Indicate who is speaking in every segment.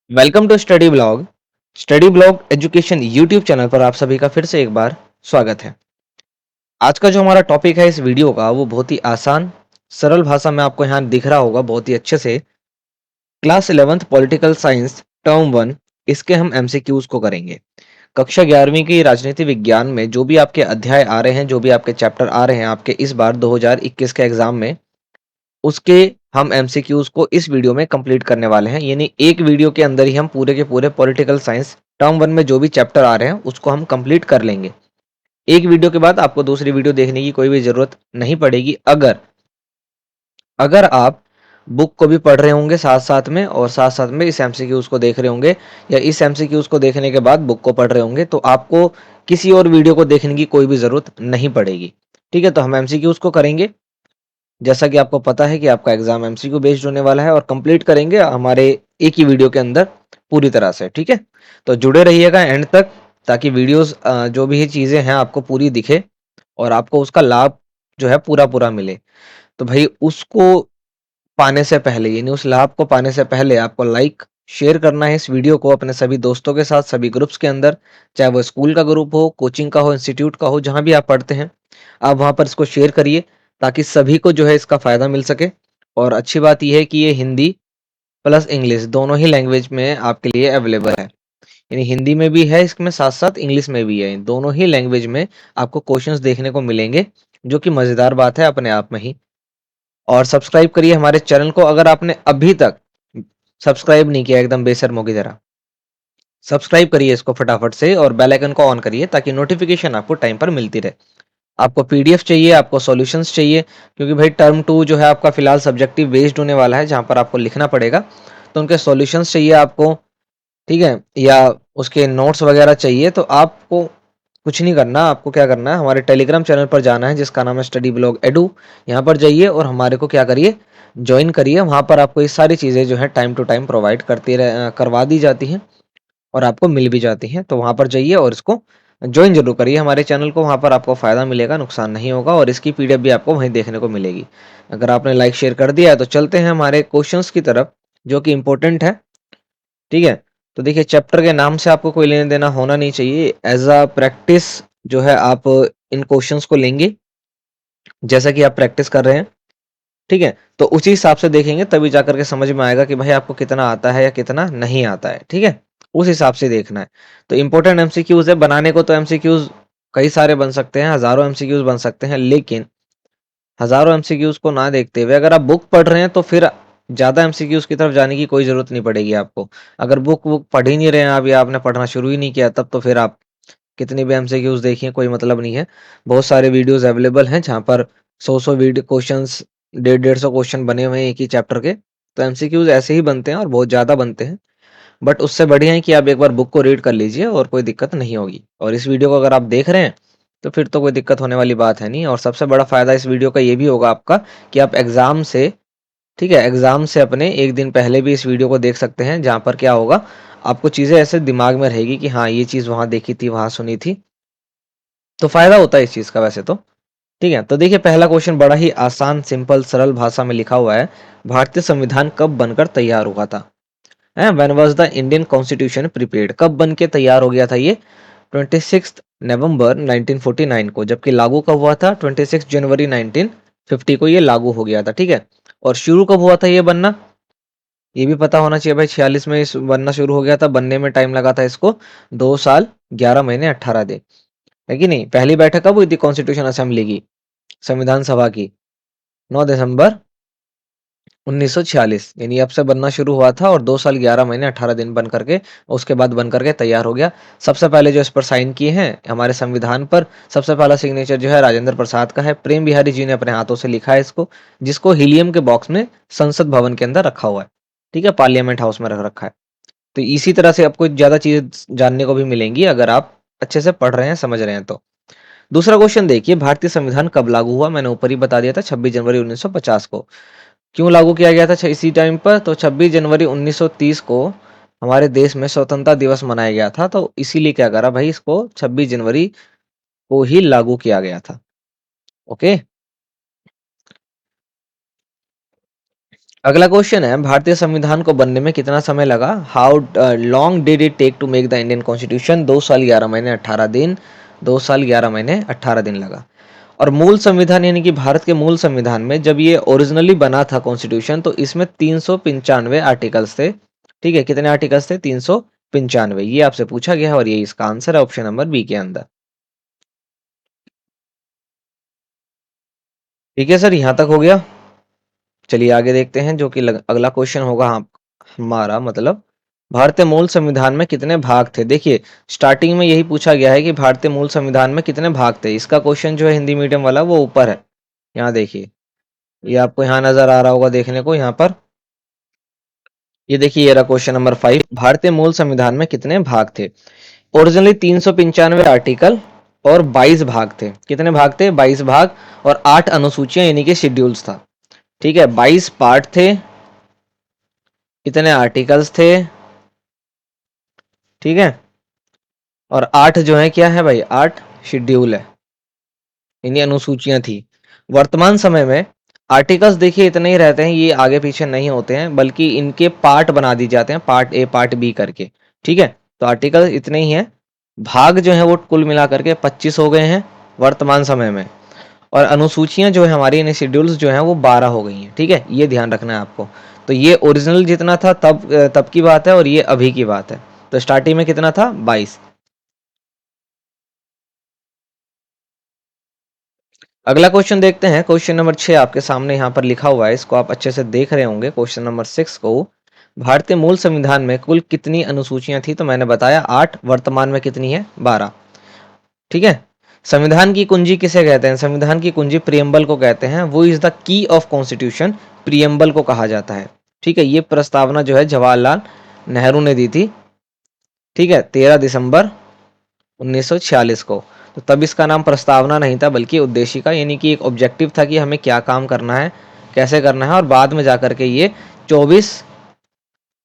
Speaker 1: Welcome to study blog education YouTube channel पर आप सभी का फिर से एक बार स्वागत है। आज का जो हमारा टॉपिक है इस वीडियो का वो बहुत ही आसान सरल भाषा में आपको यहाँ दिख रहा होगा बहुत ही अच्छे से। Class 11th political science term 1 इसके हम एमसीक्यूज को करेंगे। कक्षा 11वीं की राजनीति विज्ञान में जो भी आपके अध्याय आ रहे हैं, जो भी आपके चैप्टर आ रहे हैं आपके इस बार 2021 के एग्जाम में, उसके हम एमसीक्यूज को इस वीडियो में कंप्लीट करने वाले हैं। यानी एक वीडियो के अंदर ही हम पूरे के पूरे पॉलिटिकल साइंस टर्म 1 में जो भी चैप्टर आ रहे हैं उसको हम कंप्लीट कर लेंगे। एक वीडियो के बाद आपको दूसरी वीडियो देखने की कोई भी जरूरत नहीं पड़ेगी। अगर अगर आप बुक को भी पढ़ रहे होंगे साथ साथ में और साथ साथ में इस एमसीक्यूज को देख रहे होंगे या इस एमसीक्यूज को देखने के बाद बुक को पढ़ रहे होंगे, तो आपको किसी और वीडियो को देखने की कोई भी जरूरत नहीं पड़ेगी। ठीक है, तो हम एमसीक्यूज को करेंगे। जैसा कि आपको पता है कि आपका एग्जाम एमसीक्यू बेस्ड होने वाला है और कंप्लीट करेंगे हमारे एक ही वीडियो के अंदर पूरी तरह से। ठीक है, तो जुड़े रहिएगा एंड तक, ताकि वीडियोस जो भी चीजें हैं आपको पूरी दिखे और आपको उसका लाभ जो है पूरा पूरा मिले। तो भाई उसको पाने से पहले, यानी उस लाभ को पाने से पहले आपको लाइक शेयर करना है इस वीडियो को अपने सभी दोस्तों के साथ, सभी ग्रुप्स के अंदर, चाहे वो स्कूल का ग्रुप हो, कोचिंग का हो, इंस्टीट्यूट का हो, जहां भी आप पढ़ते हैं आप वहां पर इसको शेयर करिए ताकि सभी को जो है इसका फायदा मिल सके। और अच्छी बात यह है कि ये हिंदी प्लस इंग्लिश दोनों ही लैंग्वेज में आपके लिए अवेलेबल है। यानी हिंदी में भी है इसमें, साथ साथ इंग्लिश में भी है। इन दोनों ही लैंग्वेज में आपको क्वेश्चंस देखने को मिलेंगे, जो कि मजेदार बात है अपने आप में ही। और सब्सक्राइब करिए हमारे चैनल को अगर आपने अभी तक सब्सक्राइब नहीं किया, एकदम बेशर्मों की तरह सब्सक्राइब करिए इसको फटाफट से और बेल आइकन को ऑन करिए ताकि नोटिफिकेशन आपको टाइम पर मिलती रहे। आपको पीडीएफ चाहिए, आपको सॉल्यूशंस चाहिए, क्योंकि भाई टर्म 2 जो है आपका फिलहाल सब्जेक्टिव बेस्ड होने वाला है जहां पर आपको लिखना पड़ेगा, तो उनके सॉल्यूशंस चाहिए आपको। ठीक है, या उसके नोट्स वगैरह चाहिए, तो आपको कुछ नहीं करना। आपको क्या करना है, हमारे टेलीग्राम चैनल पर जाना है जिसका नाम है स्टडी ब्लॉग एडू। यहाँ पर जाइए और हमारे को क्या करिए, ज्वाइन करिए। वहां पर आपको ये सारी चीजें जो है टाइम टू टाइम प्रोवाइड करवा दी जाती हैं और आपको मिल भी जाती हैं। तो वहां पर जाइए और इसको ज्वाइन जरूर करिए हमारे चैनल को। वहां पर आपको फायदा मिलेगा, नुकसान नहीं होगा, और इसकी पीडीएफ भी आपको वहीं देखने को मिलेगी। अगर आपने लाइक शेयर कर दिया है तो चलते हैं हमारे क्वेश्चंस की तरफ, जो कि इंपॉर्टेंट है। ठीक है, तो देखिए चैप्टर के नाम से आपको कोई लेना देना होना नहीं चाहिए। एज अ प्रैक्टिस जो है आप इन क्वेश्चंस को लेंगे जैसा कि आप प्रैक्टिस कर रहे हैं। ठीक है, तो उसी हिसाब से देखेंगे तभी जाकर के समझ में आएगा कि भाई आपको कितना आता है या कितना नहीं आता है। ठीक है, उस हिसाब से देखना है। तो इंपॉर्टेंट एमसीक्यूज है बनाने को, तो एमसीक्यूज कई सारे बन सकते हैं, हजारों एमसीक्यूज बन सकते हैं, लेकिन हजारों एमसीक्यूज को ना देखते हुए अगर आप बुक पढ़ रहे हैं तो फिर ज्यादा एमसीक्यूज की तरफ जाने की कोई जरूरत नहीं पड़ेगी आपको। अगर बुक बुक पढ़ ही नहीं रहे हैं आप या आपने पढ़ना शुरू ही नहीं किया, तब तो फिर आप कितनी भी एमसीक्यूज देखिए कोई मतलब नहीं है। बहुत सारे वीडियोस अवेलेबल हैं जहां पर 100 वीडियो क्वेश्चंस, 150 क्वेश्चन बने हुए हैं एक ही चैप्टर के। तो एमसीक्यूज ऐसे ही बनते हैं और बहुत ज्यादा बनते हैं। बट उससे बढ़िया है कि आप एक बार बुक को रीड कर लीजिए और कोई दिक्कत नहीं होगी। और इस वीडियो को अगर आप देख रहे हैं तो फिर तो कोई दिक्कत होने वाली बात है नहीं। और सबसे बड़ा फायदा इस वीडियो का ये भी होगा आपका कि आप एग्जाम से, ठीक है, एग्जाम से अपने एक दिन पहले भी इस वीडियो को देख सकते हैं, जहां पर क्या होगा, आपको चीजें ऐसे दिमाग में रहेगी कि हाँ ये चीज वहां देखी थी, वहां सुनी थी। तो फायदा होता है इस चीज का वैसे तो। ठीक है, तो देखिए पहला क्वेश्चन बड़ा ही आसान, सिंपल, सरल भाषा में लिखा हुआ है। भारतीय संविधान कब बनकर तैयार हुआ था? When was the Indian constitution prepared? कब बन के तैयार हो गया था ये? 26 नवंबर 1949 को। जबकि लागू कब हुआ था? 26 जनवरी 1950 को ये लागू हो गया था। ठीक है, और शुरू कब हुआ था ये बनना? ये भी पता होना चाहिए भाई। 46 में इस बनना शुरू हो गया था। बनने में टाइम लगा था इसको 2 साल 11 महीने 18 दिन। है कि नहीं? पहली बैठक कब हुई थी कॉन्स्टिट्यूशन असेंबली की, संविधान सभा की? 9 दिसंबर 1946। यानी अब से बनना शुरू हुआ था और 2 साल 11 महीने 18 दिन बन करके उसके बाद बन करके तैयार हो गया। सबसे पहले जो इस पर साइन किए हैं हमारे संविधान पर, सबसे पहला सिग्नेचर जो है राजेंद्र प्रसाद का है। प्रेम बिहारी जी ने अपने हाथों से लिखा है इसको, जिसको हीलियम के बॉक्स में संसद भवन के अंदर रखा हुआ है। ठीक है, पार्लियामेंट हाउस में रख रखा है। तो इसी तरह से आपको ज्यादा चीजें जानने को भी मिलेंगी अगर आप अच्छे से पढ़ रहे हैं, समझ रहे हैं तो। दूसरा क्वेश्चन देखिए, भारतीय संविधान कब लागू हुआ? मैंने ऊपर ही बता दिया था, 26 जनवरी 1950 को। क्यों लागू किया गया था इसी टाइम पर? तो 26 जनवरी 1930 को हमारे देश में स्वतंत्रता दिवस मनाया गया था, तो इसीलिए क्या करा भाई, इसको 26 जनवरी को ही लागू किया गया था। ओके, अगला क्वेश्चन है, भारतीय संविधान को बनने में कितना समय लगा? How long did it take to make the Indian constitution? 2 साल 11 महीने 18 दिन। 2 साल 11 महीने 18 दिन लगा। और मूल संविधान यानी कि भारत के मूल संविधान में जब ये ओरिजिनली बना था कॉन्स्टिट्यूशन, तो इसमें 395 आर्टिकल्स थे। ठीक है, कितने आर्टिकल्स थे? 395। ये आपसे पूछा गया है और ये इसका आंसर है ऑप्शन नंबर बी के अंदर। ठीक है सर, यहां तक हो गया। चलिए आगे देखते हैं, जो कि अगला क्वेश्चन होगा हमारा, मतलब भारतीय मूल संविधान में कितने भाग थे? देखिए, स्टार्टिंग में यही पूछा गया है कि भारतीय मूल संविधान में कितने भाग थे। इसका क्वेश्चन जो है हिंदी मीडियम वाला वो ऊपर है। यहाँ देखिए, ये आपको यहाँ नजर आ रहा होगा देखने को, यहाँ पर ये देखिए, ये रहा क्वेश्चन नंबर 5। भारतीय मूल संविधान में कितने भाग थे? ओरिजिनली 395 आर्टिकल और 22 भाग थे। कितने भाग थे? 22 भाग। और 8 अनुसूचियां यानी कि शेड्यूल्स था। ठीक है, 22 पार्ट थे, इतने आर्टिकल्स थे। ठीक है, और 8 जो है क्या है भाई? 8 शेड्यूल है, यानी अनुसूचियां थी। वर्तमान समय में आर्टिकल्स देखिए इतने ही रहते हैं, ये आगे पीछे नहीं होते हैं, बल्कि इनके पार्ट बना दिए जाते हैं, पार्ट ए पार्ट बी करके। ठीक है, तो आर्टिकल इतने ही हैं। भाग जो है वो कुल मिलाकर के 25 हो गए हैं वर्तमान समय में। और अनुसूचियां जो है हमारी, यानी शेड्यूल्स जो हैं वो 12 हो गई हैं। ठीक है, ये ध्यान रखना है आपको। तो ये ओरिजिनल जितना था तब की बात है, और ये अभी की बात है। तो स्टार्टिंग में कितना था? 22। अगला क्वेश्चन देखते हैं। क्वेश्चन नंबर 6 आपके सामने यहाँ पर लिखा हुआ है, इसको आप अच्छे से देख रहे होंगे। क्वेश्चन नंबर 6 को, भारतीय मूल संविधान में कुल कितनी अनुसूचियां थी? तो मैंने बताया 8, वर्तमान में कितनी है? 12। ठीक है, संविधान की कुंजी किसे कहते हैं? संविधान की कुंजी प्रियम्बल को कहते हैं। वो is the key of constitution, preamble को कहा जाता है। ठीक है, ये प्रस्तावना जो है जवाहरलाल नेहरू ने दी थी। ठीक है, 13 दिसंबर 1946 को। तो तब इसका नाम प्रस्तावना नहीं था, बल्कि उद्देशिका, यानी कि एक ऑब्जेक्टिव था कि हमें क्या काम करना है, कैसे करना है। और बाद में जाकर के ये 24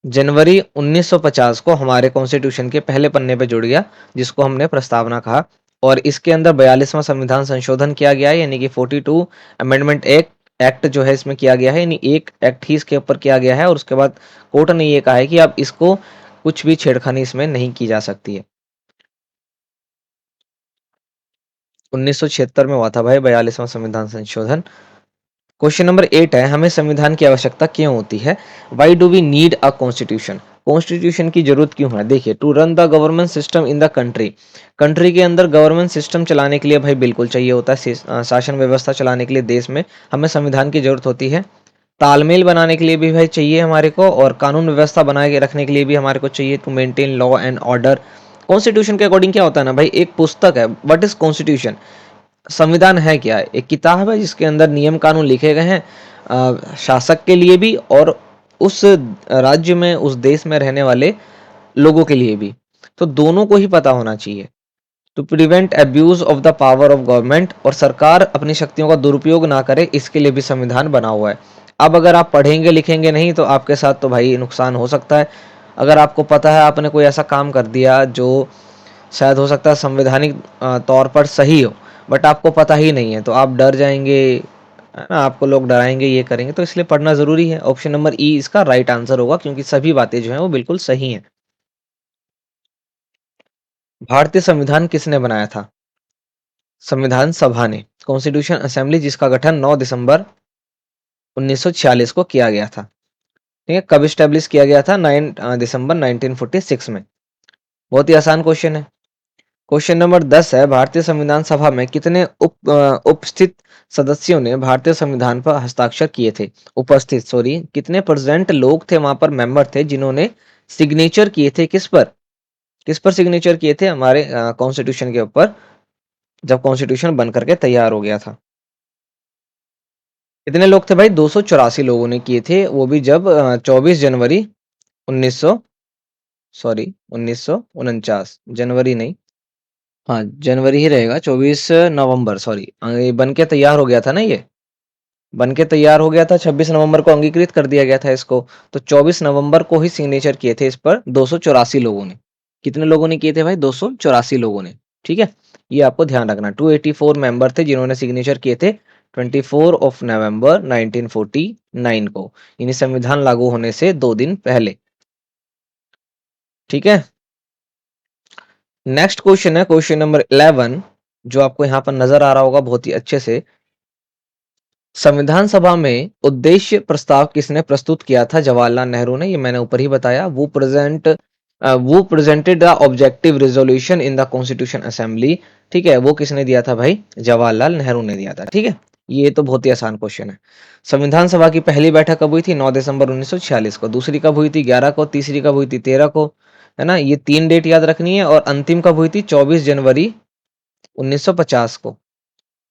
Speaker 1: जनवरी 1950 को हमारे कॉन्स्टिट्यूशन के पहले पन्ने पे जुड़ गया, जिसको हमने प्रस्तावना कहा। और इसके अंदर 42वां संविधान संशोधन किया गया है, यानी कि 42 अमेंडमेंट एक्ट जो है इसमें किया गया है, यानी एक एक्ट ही इसके ऊपर किया गया है। और उसके बाद कोर्ट ने ये कहा है कि अब इसको कुछ भी छेड़खानी इसमें नहीं की जा सकती है। 1976 में हुआ था भाई 42वां संविधान संशोधन। क्वेश्चन नंबर 8 है, हमें संविधान की आवश्यकता क्यों होती है? Why do we need a constitution? Constitution की जरूरत क्यों है? देखिए, to run the government system in the country. Country के अंदर गवर्नमेंट सिस्टम चलाने के लिए भाई बिल्कुल चाहिए होता है, शासन व्यवस्था चलाने के लिए देश में हमें संविधान की जरूरत होती है। तालमेल बनाने के लिए भी भाई चाहिए हमारे को, और कानून व्यवस्था बना के रखने के लिए भी हमारे को चाहिए, to maintain law and order. Constitution के अकॉर्डिंग क्या होता है ना भाई, एक पुस्तक है। What is constitution? संविधान है क्या? एक किताब है जिसके अंदर नियम कानून लिखे गए हैं, शासक के लिए भी और उस राज्य में, उस देश में रहने वाले लोगों के लिए भी। तो दोनों को ही पता होना चाहिए। To prevent abuse of the power of government, और सरकार अपनी शक्तियों का दुरुपयोग ना करे, इसके लिए भी संविधान बना हुआ है। अब अगर आप पढ़ेंगे लिखेंगे नहीं, तो आपके साथ तो भाई नुकसान हो सकता है। अगर आपको पता है आपने कोई ऐसा काम कर दिया जो शायद हो सकता है संवैधानिक तौर पर सही हो, बट आपको पता ही नहीं है, तो आप डर जाएंगे, है ना, आपको लोग डराएंगे, ये करेंगे। तो इसलिए पढ़ना जरूरी है। ऑप्शन नंबर ई इसका राइट आंसर होगा, क्योंकि सभी बातें जो हैं वो बिल्कुल सही हैं। भारतीय संविधान किसने बनाया था? संविधान सभा ने, कॉन्स्टिट्यूशन असेंबली, जिसका गठन 9 दिसंबर 1946 को किया गया था। ठीक है, कब स्टेब्लिश किया गया था? 9 दिसंबर 1946 में। बहुत ही आसान क्वेश्चन है। क्वेश्चन नंबर 10 है, भारतीय संविधान सभा में कितने उपस्थित सदस्यों ने भारतीय संविधान पर हस्ताक्षर किए थे? उपस्थित, सॉरी, कितने परसेंट लोग थे वहां पर, मेंबर थे, जिन्होंने सिग्नेचर किए थे? किस पर सिग्नेचर किए थे? हमारे कॉन्स्टिट्यूशन के ऊपर, जब कॉन्स्टिट्यूशन बन करके तैयार हो गया था। कितने लोग थे भाई? 284 लोगों ने किए थे, वो भी जब 24 जनवरी 1900, सॉरी, 1949, जनवरी नहीं, हाँ जनवरी ही रहेगा, 24 नवंबर, सॉरी, ये बन के तैयार हो गया था ना, ये बन के तैयार हो गया था, 26 नवंबर को अंगीकृत कर दिया गया था इसको। तो 24 नवंबर को ही सिग्नेचर किए थे इस पर 284 लोगों ने। कितने लोगों ने किए थे भाई? 284 लोगों ने। ठीक है, ये आपको ध्यान रखना। 284 मेंबर थे जिन्होंने सिग्नेचर किए थे 24 नवंबर 1949 को, यानी संविधान लागू होने से 2 दिन पहले। ठीक है। नेक्स्ट क्वेश्चन है क्वेश्चन नंबर 11, जो आपको यहां पर नजर आ रहा होगा बहुत ही अच्छे से। संविधान सभा में उद्देश्य प्रस्ताव किसने प्रस्तुत किया था? जवाहरलाल नेहरू ने। ये मैंने ऊपर ही बताया। वो presented the objective resolution in the constitution assembly. ठीक है, वो किसने दिया था भाई? जवाहरलाल नेहरू ने दिया था। ठीक है, ये तो बहुत ही आसान क्वेश्चन है। संविधान सभा की पहली बैठक कब हुई थी? 9 दिसंबर 1946 को। दूसरी कब हुई थी? 11 को। तीसरी कब हुई थी? 13 को। है ना, ये 3 डेट याद रखनी है। और अंतिम कब हुई थी? 24 जनवरी 1950 को।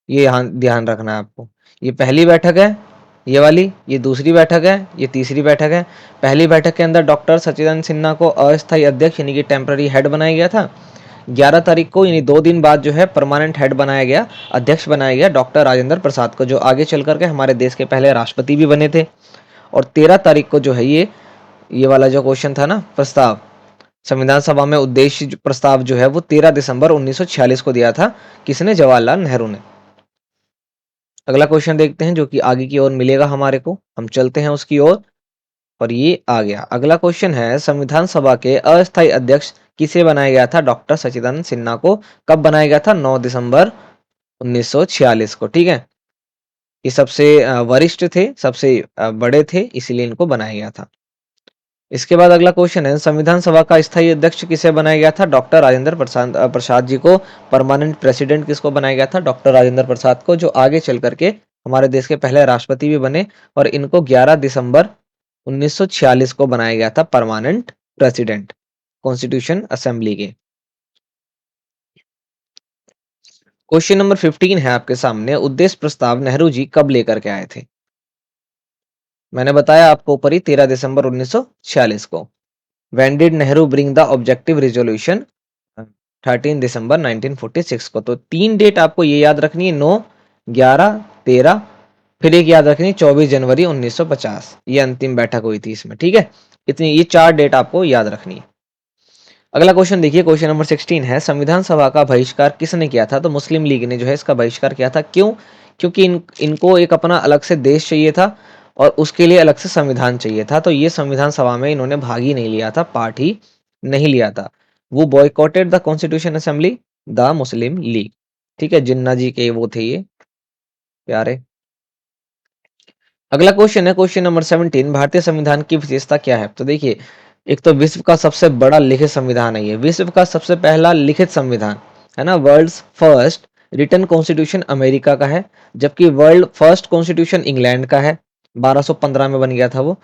Speaker 1: ये यहाँ ध्यान रखना है आपको। ये पहली बैठक है, ये वाली। ये दूसरी बैठक है, ये तीसरी बैठक है। पहली बैठक के अंदर डॉक्टर सच्चिदानंद सिन्हा को अस्थायी अध्यक्ष यानी कि टेम्पररी हेड बनाया गया था। 11 तारीख को यानी 2 दिन बाद जो है परमानेंट हेड बनाया गया, अध्यक्ष बनाया गया डॉक्टर राजेंद्र प्रसाद को, जो आगे चल करके हमारे देश के पहले राष्ट्रपति भी बने थे। और 13 तारीख को जो है ये वाला जो क्वेश्चन था ना, प्रस्ताव, संविधान सभा में उद्देश्य प्रस्ताव जो है वो 13 दिसंबर 1946 को दिया था। किसने? जवाहरलाल नेहरू ने। अगला क्वेश्चन देखते हैं जो कि आगे की ओर मिलेगा हमारे को। हम चलते हैं उसकी ओर। और ये आ गया। अगला क्वेश्चन है, संविधान सभा के अस्थायी अध्यक्ष किसे बनाया गया था? डॉक्टर सच्चिदानंद सिन्हा को। कब बनाया गया था? 9 दिसंबर 1946 को। ठीक है, ये सबसे वरिष्ठ थे, सबसे बड़े थे, इसीलिए इनको बनाया गया था। इसके बाद अगला क्वेश्चन है, संविधान सभा का स्थायी अध्यक्ष किसे बनाया गया था? डॉक्टर राजेंद्र प्रसाद जी को। परमानेंट प्रेसिडेंट किसको बनाया गया था? डॉक्टर राजेंद्र प्रसाद को, जो आगे चल करके हमारे देश के पहले राष्ट्रपति भी बने। और इनको 11 दिसंबर 1946 को बनाया गया था परमानेंट प्रेसिडेंट कॉन्स्टिट्यूशन असेंबली के। क्वेश्चन नंबर 15 है आपके सामने, उद्देश्य प्रस्ताव नेहरू जी कब लेकर के आए थे? मैंने बताया आपको ऊपर ही, 13 दिसंबर 1946 को। When did Nehru bring the objective resolution? 13 दिसंबर 1946 को। तो 3 डेट आपको ये याद रखनी है, 9, 11, 13। फिर एक याद रखनी, 24 जनवरी 1950। ये अंतिम बैठक हुई थी इसमें। ठीक है, इतनी ये 4 डेट आपको याद रखनी है। अगला क्वेश्चन देखिए, क्वेश्चन नंबर 16 है, संविधान सभा का बहिष्कार किसने किया था? तो मुस्लिम लीग ने जो है इसका बहिष्कार किया था। क्यों? क्योंकि इनको एक अपना अलग से देश चाहिए था और उसके लिए अलग से संविधान चाहिए था। तो ये संविधान सभा में इन्होंने भाग ही नहीं लिया था, पार्ट ही नहीं लिया था। वो boycotted the constitution assembly, the Muslim league. ठीक है, जिन्ना जी के वो थे ये प्यारे। अगला क्वेश्चन है क्वेश्चन नंबर 17, भारतीय संविधान की विशेषता क्या है? तो देखिए, एक तो विश्व का सबसे बड़ा लिखित संविधान है ये, विश्व का सबसे पहला लिखित संविधान है ना। World first written constitution America का है, जबकि वर्ल्ड फर्स्ट कॉन्स्टिट्यूशन इंग्लैंड का है, 1215 में बन गया था वो।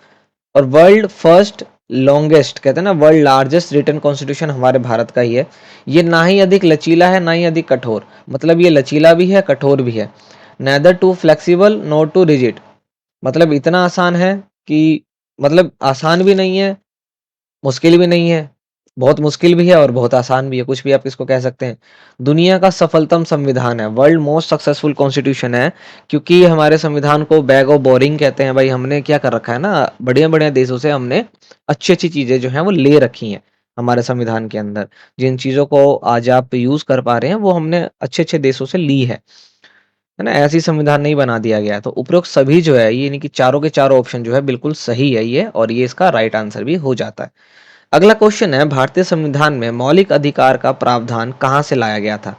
Speaker 1: और वर्ल्ड फर्स्ट लॉन्गेस्ट कहते हैं ना, वर्ल्ड लार्जेस्ट रिटन कॉन्स्टिट्यूशन हमारे भारत का ही है। ये ना ही अधिक लचीला है ना ही अधिक कठोर, मतलब ये लचीला भी है कठोर भी है। Neither too flexible nor too rigid, मतलब इतना आसान है कि, मतलब आसान भी नहीं है, मुश्किल भी नहीं है, बहुत मुश्किल भी है और बहुत आसान भी है, कुछ भी आप इसको कह सकते हैं। दुनिया का सफलतम संविधान है, वर्ल्ड मोस्ट सक्सेसफुल कॉन्स्टिट्यूशन है, क्योंकि हमारे संविधान को बैग ऑफ बोरिंग कहते हैं भाई। हमने क्या कर रखा है ना, बढ़िया बढ़िया देशों से हमने अच्छी अच्छी चीजें जो हैं वो ले रखी हैं हमारे संविधान के अंदर। जिन चीजों को आज आप यूज कर पा रहे हैं वो हमने अच्छे अच्छे देशों से ली है ना। ऐसी संविधान नहीं बना दिया गया है। तो उपरोक्त सभी जो है ये, यानी कि चारों के चारों ऑप्शन जो है बिल्कुल सही है ये, और ये इसका राइट आंसर भी हो जाता है। अगला क्वेश्चन है, भारतीय संविधान में मौलिक अधिकार का प्रावधान कहाँ से लाया गया था?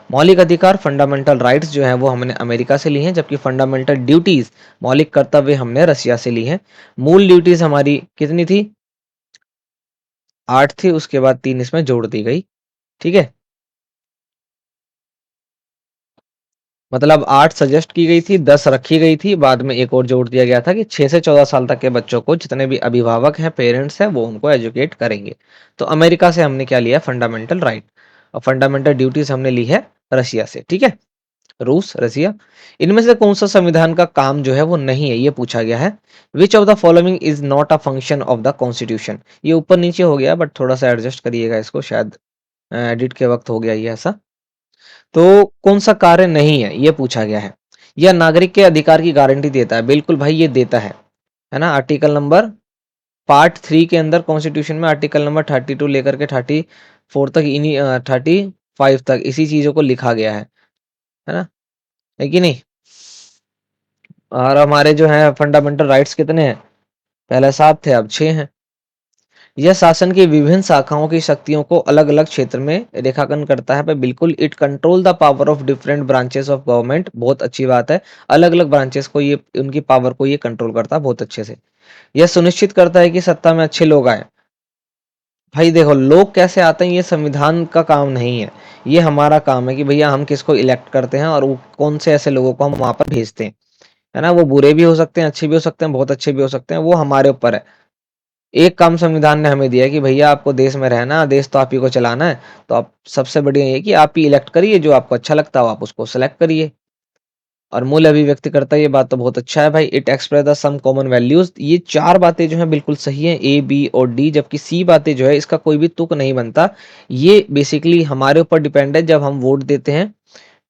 Speaker 1: मौलिक अधिकार फंडामेंटल राइट्स जो है वो हमने अमेरिका से ली हैं, जबकि फंडामेंटल ड्यूटीज मौलिक कर्तव्य हमने रशिया से ली हैं। मूल ड्यूटीज हमारी कितनी थी? 8 थी, उसके बाद 3 इसमें जोड़ दी गई। ठीक है, मतलब 8 सजेस्ट की गई थी, 10 रखी गई थी, बाद में एक और जोड़ दिया गया था कि 6 से 14 साल तक के बच्चों को जितने भी अभिभावक हैं, पेरेंट्स हैं, वो उनको एजुकेट करेंगे। तो अमेरिका से हमने क्या लिया? Fundamental right. और फंडामेंटल ड्यूटीज हमने ली है रशिया से। ठीक है, रूस, रसिया। इनमें से कौन सा संविधान का काम जो है वो नहीं है, ये पूछा गया है। Which of the following is not a function of the constitution? ये ऊपर नीचे हो गया, बट थोड़ा सा एडजस्ट करिएगा इसको, शायद एडिट के वक्त हो गया ये ऐसा। तो कौन सा कार्य नहीं है, ये पूछा गया है। यह नागरिक के अधिकार की गारंटी देता है। बिल्कुल भाई, ये देता है ना। आर्टिकल नंबर पार्ट 3 के अंदर कॉन्स्टिट्यूशन में आर्टिकल नंबर 32 लेकर के 34 तक, इन्हीं 35 तक इसी चीजों को लिखा गया है ना, है कि नहीं? और हमारे जो है फंडामेंटल राइट्स कितने हैं? पहले 7 थे, अब 6 हैं। यह शासन की विभिन्न शाखाओं की शक्तियों को अलग अलग क्षेत्र में रेखांकन करता है। पर बिल्कुल, it control the power of different branches of government. बहुत अच्छी बात है, अलग अलग ब्रांचेस को ये, उनकी पावर को ये कंट्रोल करता है बहुत अच्छे से। यह सुनिश्चित करता है कि सत्ता में अच्छे लोग आए। भाई देखो, लोग कैसे आते हैं ये संविधान का काम नहीं है, ये हमारा काम है कि भैया हम किसको इलेक्ट करते हैं और वो कौन से ऐसे लोगों को हम वहां पर भेजते हैं, है ना। वो बुरे भी हो सकते हैं, अच्छे भी हो सकते हैं, बहुत अच्छे भी हो सकते हैं, वो हमारे ऊपर है। एक काम संविधान ने हमें दिया है कि भैया आपको देश में रहना है, देश तो आप ही को चलाना है, तो आप सबसे बढ़िया ये कि आप ही इलेक्ट करिए, जो आपको अच्छा लगता हो आप उसको सेलेक्ट करिए। और मूल्य अभिव्यक्ति करता है, ये बात तो बहुत अच्छा है भाई। It express the some common values. ये 4 बातें जो है बिल्कुल सही है, ए बी और डी। जबकि सी बातें जो है इसका कोई भी तुक नहीं बनता। ये बेसिकली हमारे ऊपर डिपेंड है जब हम वोट देते हैं,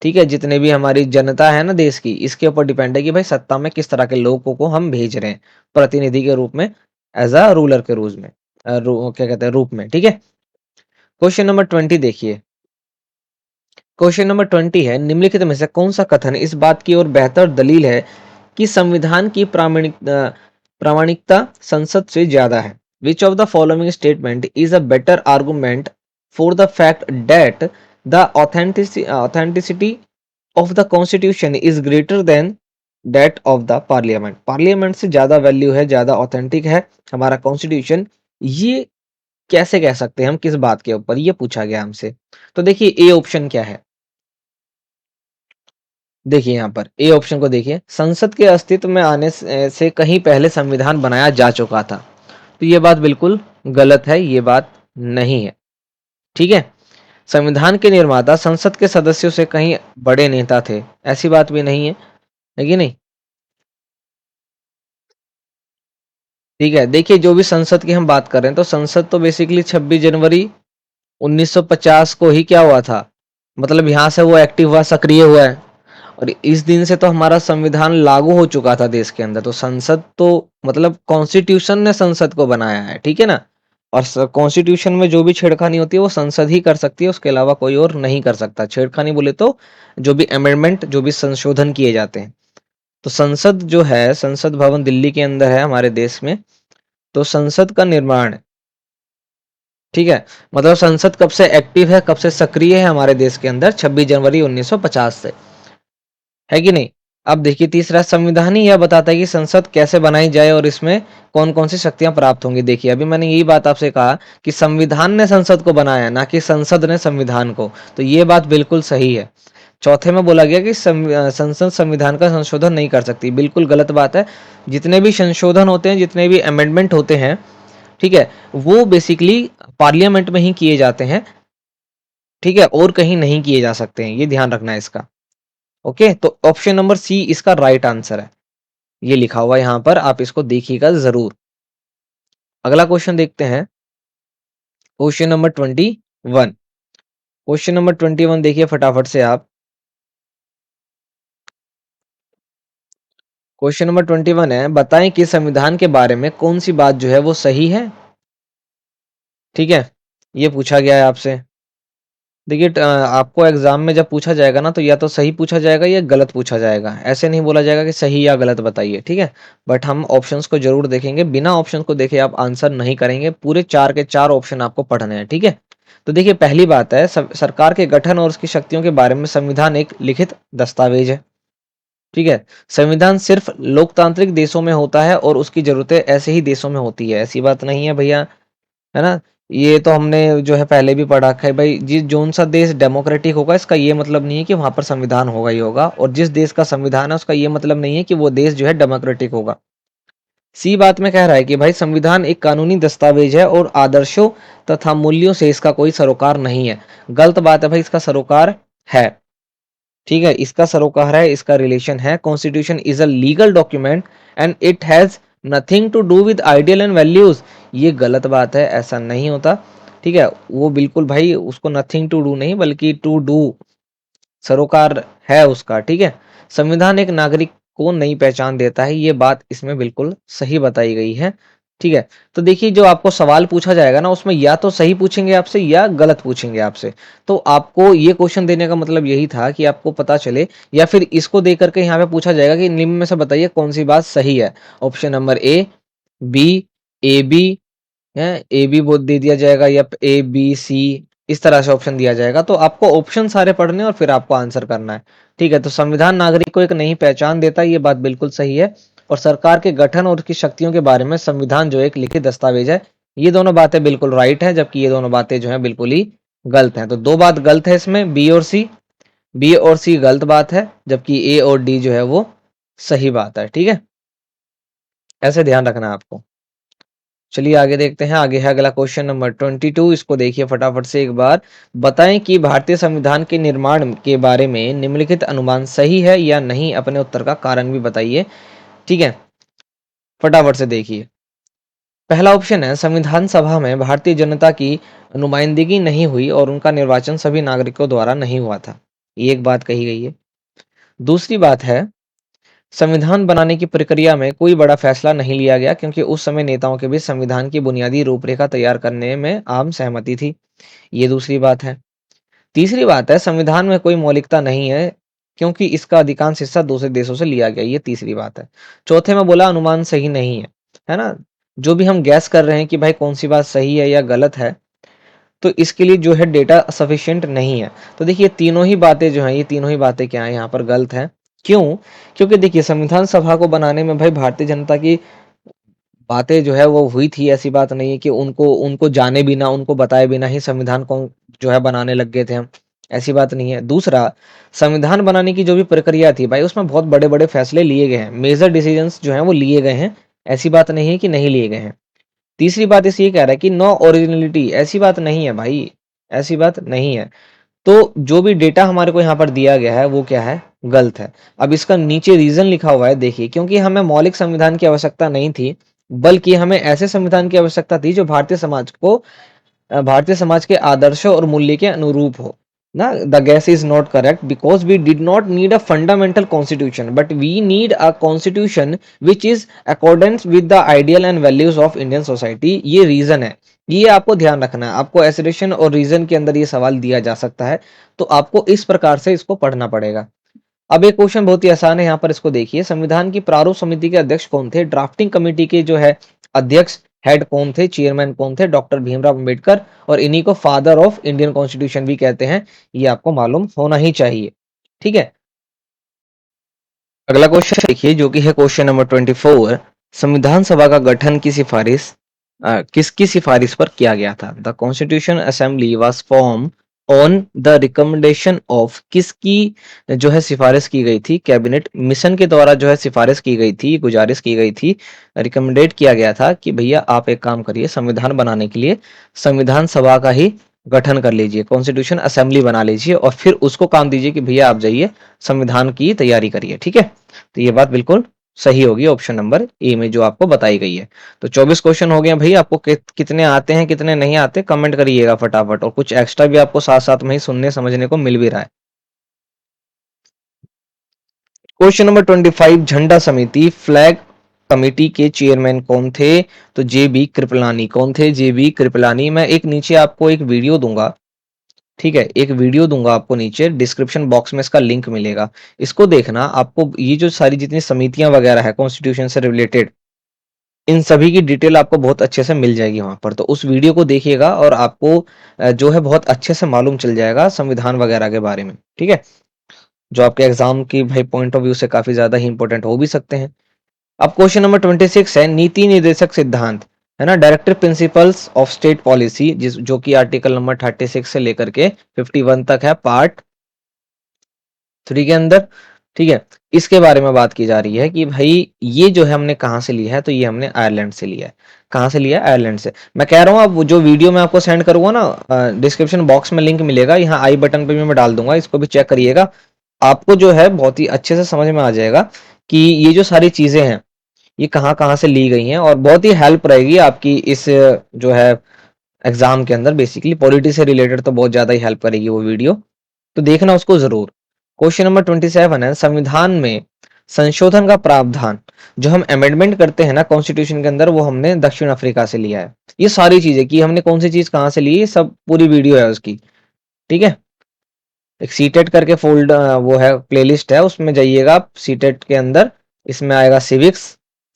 Speaker 1: ठीक है। जितने भी हमारी जनता है ना देश की, इसके ऊपर डिपेंड है कि भाई सत्ता में किस तरह के लोगों को हम भेज रहे हैं प्रतिनिधि के रूप में, एज अ रूलर के रूप में, क्या कहते हैं, रूप में, ठीक है। क्वेश्चन नंबर 20 देखिए। क्वेश्चन नंबर 20 है, निम्नलिखित में से कौन सा कथन इस बात की ओर बेहतर दलील है कि संविधान की प्रामाणिकता संसद से ज्यादा है? Which of the following statement is a better argument for the fact that the authenticity of the constitution is greater than that of the parliament? Parliament से ज्यादा वैल्यू है, ज्यादा ऑथेंटिक है हमारा कॉन्स्टिट्यूशन। ये कैसे कह सकते हैं हम, किस बात के ऊपर, ये पूछा गया हमसे। तो देखिए ए ऑप्शन क्या है। देखिए यहाँ पर ए ऑप्शन को देखिए, संसद के अस्तित्व में आने से कहीं पहले संविधान बनाया जा चुका था। तो ये बात बिल्कुल गलत है, ये बात नहीं है, ठीक है। संविधान के निर्माता संसद के सदस्यों से कहीं बड़े नेता थे, ऐसी बात भी नहीं है कि नहीं? ठीक है, देखिए जो भी संसद की हम बात कर रहे हैं, तो संसद तो बेसिकली 26 जनवरी 1950 को ही क्या हुआ था, मतलब यहाँ से वो एक्टिव हुआ, सक्रिय हुआ है। और इस दिन से तो हमारा संविधान लागू हो चुका था देश के अंदर। तो संसद तो मतलब कॉन्स्टिट्यूशन ने संसद को बनाया है, ठीक है ना। और कॉन्स्टिट्यूशन में जो भी छेड़खानी होती है वो संसद ही कर सकती है, उसके अलावा कोई और नहीं कर सकता। छेड़खानी बोले तो जो भी अमेंडमेंट, जो भी संशोधन किए जाते हैं। तो संसद जो है, संसद भवन दिल्ली के अंदर है हमारे देश में। तो संसद का निर्माण, ठीक है, मतलब संसद कब से एक्टिव है, कब से सक्रिय है हमारे देश के अंदर? 26 जनवरी 1950 से, है कि नहीं। अब देखिए तीसरा, संविधान ही यह बताता है कि संसद कैसे बनाई जाए और इसमें कौन कौन सी शक्तियां प्राप्त होंगी। देखिए अभी मैंने यही बात आपसे कहा कि संविधान ने संसद को बनाया, ना कि संसद ने संविधान को। तो ये बात बिल्कुल सही है। चौथे में बोला गया कि संसद संविधान का संशोधन नहीं कर सकती, बिल्कुल गलत बात है। जितने भी संशोधन होते हैं, जितने भी अमेंडमेंट होते हैं, ठीक है, वो बेसिकली पार्लियामेंट में ही किए जाते हैं, ठीक है, और कहीं नहीं किए जा सकते हैं, ये ध्यान रखना है इसका। ओके, तो ऑप्शन नंबर सी इसका राइट आंसर है, ये लिखा हुआ है यहाँ पर, आप इसको देखिएगा जरूर। अगला क्वेश्चन देखते हैं, क्वेश्चन नंबर 21। क्वेश्चन नंबर 21 देखिए फटाफट से आप। क्वेश्चन नंबर 21 है, बताएं कि संविधान के बारे में कौन सी बात जो है वो सही है, ठीक है। ये पूछा गया है आपसे। देखिए आपको एग्जाम में जब पूछा जाएगा ना, तो या तो सही पूछा जाएगा या गलत पूछा जाएगा। ऐसे नहीं बोला जाएगा कि सही या गलत बताइए, ठीक है। बट हम ऑप्शंस को जरूर देखेंगे, बिना ऑप्शंस को देखे आप आंसर नहीं करेंगे। पूरे 4 के 4 ऑप्शन आपको पढ़ने हैं, ठीक है। तो देखिए पहली बात है, सरकार के गठन और उसकी शक्तियों के बारे में संविधान एक लिखित दस्तावेज है, ठीक है। संविधान सिर्फ लोकतांत्रिक देशों में होता है और उसकी जरूरतें ऐसे ही देशों में होती है, ऐसी बात नहीं है भैया, है ना। ये तो हमने जो है पहले भी पढ़ा है भाई, जिस जोन सा देश डेमोक्रेटिक होगा इसका ये मतलब नहीं है कि वहां पर संविधान होगा ही होगा, और जिस देश का संविधान है उसका ये मतलब नहीं है कि वो देश जो है डेमोक्रेटिक होगा। सी बात में कह रहा है कि भाई संविधान एक कानूनी दस्तावेज है और आदर्शों तथा मूल्यों से इसका कोई सरोकार नहीं है। गलत बात है भाई, इसका सरोकार है, ठीक है, इसका सरोकार है, इसका रिलेशन है। Constitution is a legal document and it has nothing to do with ideal and values. ये गलत बात है, ऐसा नहीं होता, ठीक है। वो बिल्कुल भाई उसको नथिंग टू डू नहीं बल्कि टू डू, सरोकार है उसका, ठीक है। संविधान एक नागरिक को नई पहचान देता है, ये बात इसमें बिल्कुल सही बताई गई है, ठीक है। तो देखिए जो आपको सवाल पूछा जाएगा ना उसमें या तो सही पूछेंगे आपसे या गलत पूछेंगे आपसे। तो आपको ये क्वेश्चन देने का मतलब यही था कि आपको पता चले, या फिर इसको दे करके यहाँ पे पूछा जाएगा कि निम्न में से बताइए कौन सी बात सही है। Option number A, B, A B है, ए बी बोल दे दिया जाएगा या ए बी सी, इस तरह से ऑप्शन दिया जाएगा। तो आपको ऑप्शन सारे पढ़ने और फिर आपको आंसर करना है। ठीक है। तो संविधान नागरिक को एक नई पहचान देता है, ये बात बिल्कुल सही है। और सरकार के गठन और उसकी शक्तियों के बारे में संविधान जो एक लिखित दस्तावेज है, ये दोनों बातें बिल्कुल राइट है, जबकि ये दोनों बातें जो है बिल्कुल ही गलत है। तो दो बात गलत है इसमें, बी और सी। बी और सी गलत बात है, जबकि ए और डी जो है वो सही बात है। ठीक है, ऐसे ध्यान रखना है आपको। चलिए आगे देखते हैं। आगे है अगला क्वेश्चन नंबर 22। इसको देखिए फटाफट से एक बार। बताएं कि भारतीय संविधान के निर्माण के बारे में निम्नलिखित अनुमान सही है या नहीं, अपने उत्तर का कारण भी बताइए। ठीक है, फटाफट से देखिए। पहला ऑप्शन है संविधान सभा में भारतीय जनता की नुमाइंदगी नहीं हुई और उनका निर्वाचन सभी नागरिकों द्वारा नहीं हुआ था, ये एक बात कही गई है। दूसरी बात है संविधान बनाने की प्रक्रिया में कोई बड़ा फैसला नहीं लिया गया क्योंकि उस समय नेताओं के बीच संविधान की बुनियादी रूपरेखा तैयार करने में आम सहमति थी, ये दूसरी बात है। तीसरी बात है संविधान में कोई मौलिकता नहीं है क्योंकि इसका अधिकांश हिस्सा दूसरे देशों से लिया गया, ये तीसरी बात है। चौथे में बोला अनुमान सही नहीं है ना। जो भी हम गैस कर रहे हैं कि भाई कौन सी बात सही है या गलत है, तो इसके लिए जो है डेटा सफिशिएंट नहीं है। तो देखिए तीनों ही बातें जो हैं, ये तीनों ही बातें क्या है यहाँ पर गलत है। क्यों? क्योंकि देखिए संविधान सभा को बनाने में भाई भारतीय जनता की बातें जो है वो हुई थी, ऐसी बात नहीं है कि उनको उनको जाने बिना, उनको बताए बिना ही संविधान को जो है बनाने लग गए थे हम, ऐसी बात नहीं है। दूसरा, संविधान बनाने की जो भी प्रक्रिया थी भाई उसमें बहुत बड़े बड़े फैसले लिए गए हैं, मेजर डिसीजंस जो हैं वो लिए गए हैं, ऐसी बात नहीं है कि नहीं लिए गए हैं। तीसरी बात इस ये कह रहा है कि नो ओरिजिनलिटी, ऐसी बात नहीं है भाई, ऐसी बात नहीं है। तो जो भी डेटा हमारे को यहाँ पर दिया गया है वो क्या है, गलत है। अब इसका नीचे रीजन लिखा हुआ है देखिए, क्योंकि हमें मौलिक संविधान की आवश्यकता नहीं थी, बल्कि हमें ऐसे संविधान की आवश्यकता थी जो भारतीय समाज के आदर्शों और मूल्य के अनुरूप हो ना। The guess is not correct because we did not need a fundamental constitution but we need a constitution which is accordance with the ideal and values of Indian society, ये रीजन है। ये आपको ध्यान रखना है, आपको एसरेशन और रीजन के अंदर ये सवाल दिया जा सकता है, तो आपको इस प्रकार से इसको पढ़ना पड़ेगा। अब एक क्वेश्चन बहुत ही आसान है यहाँ पर, इसको देखिए। संविधान की प्रारूप समिति के अध्यक्ष कौन थे? ड्राफ्टिंग कमेटी के जो है अध्यक्ष, हेड कौन थे? चेयरमैन कौन थे? डॉक्टर भीमराव अंबेडकर, और इन्हीं को फादर ऑफ इंडियन कॉन्स्टिट्यूशन भी कहते हैं, ये आपको मालूम होना ही चाहिए। ठीक है, अगला क्वेश्चन देखिए जो कि है क्वेश्चन नंबर 24। संविधान सभा का गठन की सिफारिश किसकी सिफारिश पर किया गया था? The constitution assembly was form on the recommendation of, किसकी जो है सिफारिश की गई थी? कैबिनेट मिशन के द्वारा जो है सिफारिश की गई थी, गुजारिश की गई थी, रिकमेंडेड किया गया था कि भैया आप एक काम करिए, संविधान बनाने के लिए संविधान सभा का ही गठन कर लीजिए, कॉन्स्टिट्यूशन असेंबली बना लीजिए और फिर उसको काम दीजिए कि भैया आप जाइए संविधान की तैयारी करिए। ठीक है, तो ये बात बिल्कुल सही होगी ऑप्शन नंबर ए में जो आपको बताई गई है। तो 24 क्वेश्चन हो गए भाई। आपको कितने आते हैं कितने नहीं आते कमेंट करिएगा फटाफट, और कुछ एक्स्ट्रा भी आपको साथ साथ में ही सुनने समझने को मिल भी रहा है। क्वेश्चन नंबर 25, झंडा समिति फ्लैग कमेटी के चेयरमैन कौन थे? तो जे बी कृपलानी। कौन थे? J B Kripalani. मैं एक नीचे आपको एक वीडियो दूंगा, ठीक है, एक वीडियो दूंगा आपको नीचे डिस्क्रिप्शन बॉक्स में, इसका लिंक मिलेगा, इसको देखना। आपको ये जो सारी जितनी समितियां वगैरह है कॉन्स्टिट्यूशन से रिलेटेड, इन सभी की डिटेल आपको बहुत अच्छे से मिल जाएगी वहां पर। तो उस वीडियो को देखिएगा और आपको जो है बहुत अच्छे से मालूम चल जाएगा संविधान वगैरह के बारे में। ठीक है, जो आपके एग्जाम की भाई पॉइंट ऑफ व्यू से काफी ज्यादा ही इंपॉर्टेंट हो भी सकते हैं। अब क्वेश्चन नंबर 26 है नीति निर्देशक सिद्धांत, है ना, directive principles of state policy, जिस जो कि आर्टिकल नंबर 36 से लेकर के 51 तक है, पार्ट 3 के अंदर। ठीक है, इसके बारे में बात की जा रही है कि भाई ये जो है हमने कहाँ से लिया है? तो ये हमने आयरलैंड से लिया है। कहाँ से लिया है? आयरलैंड से। मैं कह रहा हूँ अब जो वीडियो मैं आपको सेंड करूंगा ना, डिस्क्रिप्शन बॉक्स में लिंक मिलेगा, यहाँ आई बटन पे भी मैं डाल दूंगा, इसको भी चेक करिएगा। आपको जो है बहुत ही अच्छे से समझ में आ जाएगा कि ये जो सारी चीजें हैं ये कहाँ कहाँ से ली गई हैं, और बहुत ही हेल्प रहेगी आपकी इस जो है एग्जाम के अंदर। बेसिकली पॉलिटी से रिलेटेड तो बहुत ज्यादा ही हेल्प करेगी वो वीडियो, तो देखना उसको जरूर। क्वेश्चन नंबर 27 है संविधान में संशोधन का प्रावधान, जो हम अमेंडमेंट करते हैं ना कॉन्स्टिट्यूशन के अंदर, वो हमने दक्षिण अफ्रीका से लिया है। ये सारी चीजें कि हमने कौन सी चीज कहाँ से ली, सब पूरी वीडियो है उसकी, ठीक है। एक सीटेट करके फोल्ड वो है, प्लेलिस्ट है, उसमें जाइएगा आप सीटेट के अंदर, इसमें आएगा सिविक्स,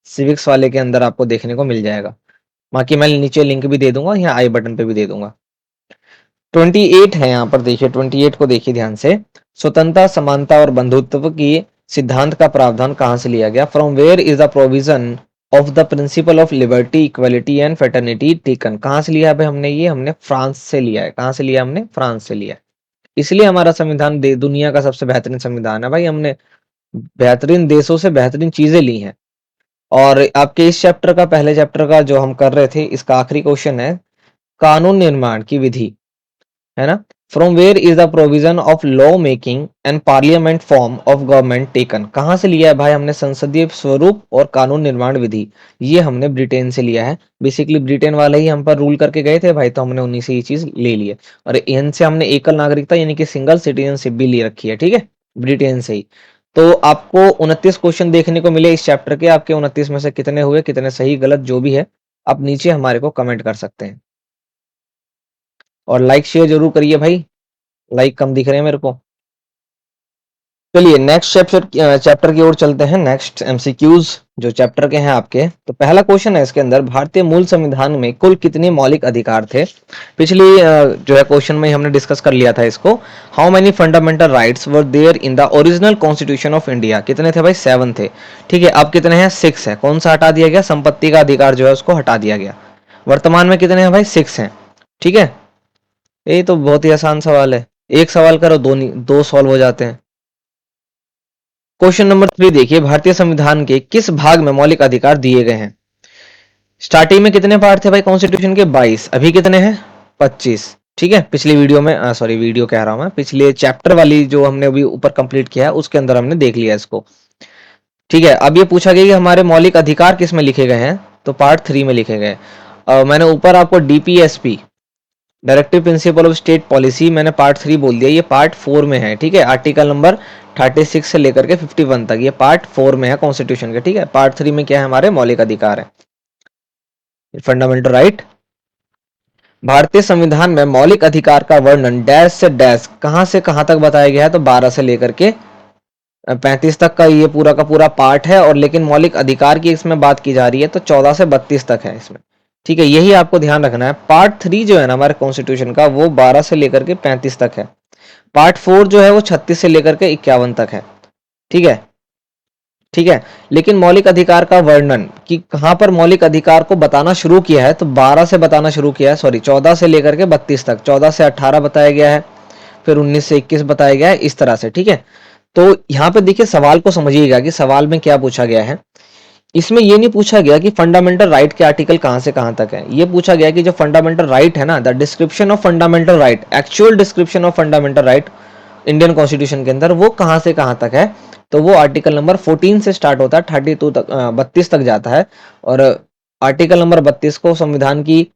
Speaker 1: सिविक्स वाले के अंदर आपको देखने को मिल जाएगा। बाकी मैं नीचे लिंक भी दे दूंगा, यहाँ आई बटन पे भी दे दूंगा। 28 है यहाँ पर, देखिए 28 को देखिए ध्यान से। स्वतंत्रता, समानता और बंधुत्व की सिद्धांत का प्रावधान कहाँ से लिया गया? From where is the provision of the principle of liberty, equality and fraternity taken? कहाँ से लिया है भाई हमने? ये हमने फ्रांस से लिया है। कहाँ से लिया हमने? फ्रांस से लिया है। इसलिए हमारा संविधान दुनिया का सबसे बेहतरीन संविधान है भाई। हमने बेहतरीन देशों से बेहतरीन चीजें ली हैं। और आपके इस चैप्टर का, पहले चैप्टर का जो हम कर रहे थे, इसका आखिरी क्वेश्चन है कानून निर्माण की विधि, है ना। From where is the provision of law making and parliament form of government taken? कहाँ से लिया है भाई हमने? संसदीय स्वरूप और कानून निर्माण विधि, ये हमने ब्रिटेन से लिया है। बेसिकली ब्रिटेन वाले ही हम पर रूल करके गए थे भाई, तो हमने उन्हीं से ये चीज ले ली है। और इनसे हमने एकल नागरिकता यानी कि सिंगल सिटीजनशिप भी ले रखी है, ठीक है, ब्रिटेन से ही। तो आपको 29 क्वेश्चन देखने को मिले इस चैप्टर के। आपके 29 में से कितने हुए, कितने सही गलत जो भी है, आप नीचे हमारे को कमेंट कर सकते हैं। और लाइक शेयर जरूर करिए भाई, लाइक कम दिख रहे हैं मेरे को। चलिए नेक्स्ट चैप्टर की ओर चलते हैं। नेक्स्ट एमसीक्यूज जो चैप्टर के हैं आपके, तो पहला क्वेश्चन है इसके अंदर, भारतीय मूल संविधान में कुल कितने मौलिक अधिकार थे? पिछली जो है क्वेश्चन में हमने डिस्कस कर लिया था इसको। How many fundamental rights were there in the original constitution of India? कितने थे भाई? 7 थे, ठीक है। अब कितने हैं? 6 है। कौन सा हटा दिया गया? संपत्ति का अधिकार जो है उसको हटा दिया गया। वर्तमान में कितने हैं भाई? 6 हैं, ठीक है। ये तो बहुत ही आसान सवाल है, एक सवाल करो दो सॉल्व हो जाते हैं। क्वेश्चन नंबर 3 देखिए, भारतीय संविधान के किस भाग में मौलिक अधिकार दिए गए हैं? स्टार्टिंग में कितने पार्ट थे भाई कॉन्स्टिट्यूशन के? 22। अभी कितने हैं? 25, ठीक है। पिछली वीडियो में, सॉरी वीडियो कह रहा हूं मैं, पिछले चैप्टर वाली जो हमने अभी ऊपर कंप्लीट किया है उसके अंदर हमने देख लिया इसको, ठीक है। अब ये पूछा गया कि हमारे मौलिक अधिकार किस में लिखे गए हैं, तो पार्ट 3 में लिखे गए। मैंने ऊपर आपको DPSP, directive principle of state policy, मैंने पार्ट 3 बोल दिया, ये पार्ट 4 में है, ठीक है। आर्टिकल नंबर 36 से लेकर के 51 तक ये पार्ट 4 में है कॉन्स्टिट्यूशन के, ठीक है। पार्ट 3 में क्या है? हमारे मौलिक अधिकार है, फंडामेंटल राइट। भारतीय संविधान में मौलिक अधिकार का वर्णन डैश से डैश, कहां से कहां तक बताया गया है? तो 12 से लेकर के 35 तक का ये पूरा का पूरा पार्ट है। और लेकिन मौलिक अधिकार की इसमें बात की जा रही है तो 14 से 32 तक है इसमें, ठीक है। यही आपको ध्यान रखना है। पार्ट 3 जो है ना हमारे कॉन्स्टिट्यूशन का, वो 12 से लेकर के 35 तक है। पार्ट 4 जो है वो 36 से लेकर के 51 तक है, ठीक है, ठीक है। लेकिन मौलिक अधिकार का वर्णन कि कहां पर मौलिक अधिकार को बताना शुरू किया है, तो 12 से बताना शुरू किया है, सॉरी 14 से लेकर के 32 तक। 14 से 18 बताया गया है, फिर 19 से 21 बताया गया है, इस तरह से, ठीक है। तो यहाँ पे देखिए सवाल को समझिएगा कि सवाल में क्या पूछा गया है। इसमें ये नहीं पूछा गया कि फंडामेंटल राइट के आर्टिकल कहां से कहां तक है। ये पूछा गया कि जो फंडामेंटल राइट है ना, the description of fundamental right, actual description of fundamental right Indian constitution के अंदर, वो कहां से कहां तक है। तो वो आर्टिकल नंबर 14 से स्टार्ट होता है, 32 तक, 32 तक जाता है। और आर्टिकल नंबर 32 को संविधान की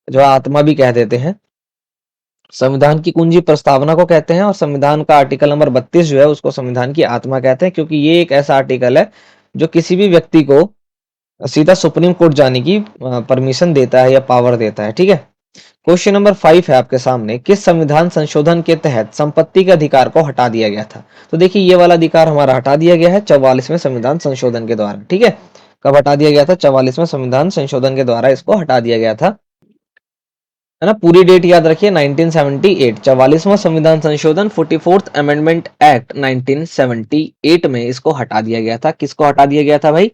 Speaker 1: जो आत्मा भी कह देते हैं, संविधान की कुंजी प्रस्तावना को कहते हैं। और संविधान का आर्टिकल नंबर 32 जो है उसको संविधान की आत्मा कहते हैं, क्योंकि ये एक ऐसा आर्टिकल है जो किसी भी व्यक्ति को सीधा सुप्रीम कोर्ट जाने की परमिशन देता है या पावर देता है, ठीक है। क्वेश्चन नंबर 5 है आपके सामने, किस संविधान संशोधन के तहत संपत्ति के अधिकार को हटा दिया गया था? तो देखिए ये वाला अधिकार हमारा हटा दिया गया है 44वें संविधान संशोधन के द्वारा, ठीक है। कब हटा दिया गया था? 44वें संविधान संशोधन के द्वारा इसको हटा दिया गया था, है ना। पूरी डेट याद रखिए, 1978, 44वां संविधान संशोधन, 44th अमेंडमेंट एक्ट 1978 में इसको हटा दिया गया था। किसको हटा दिया गया था भाई?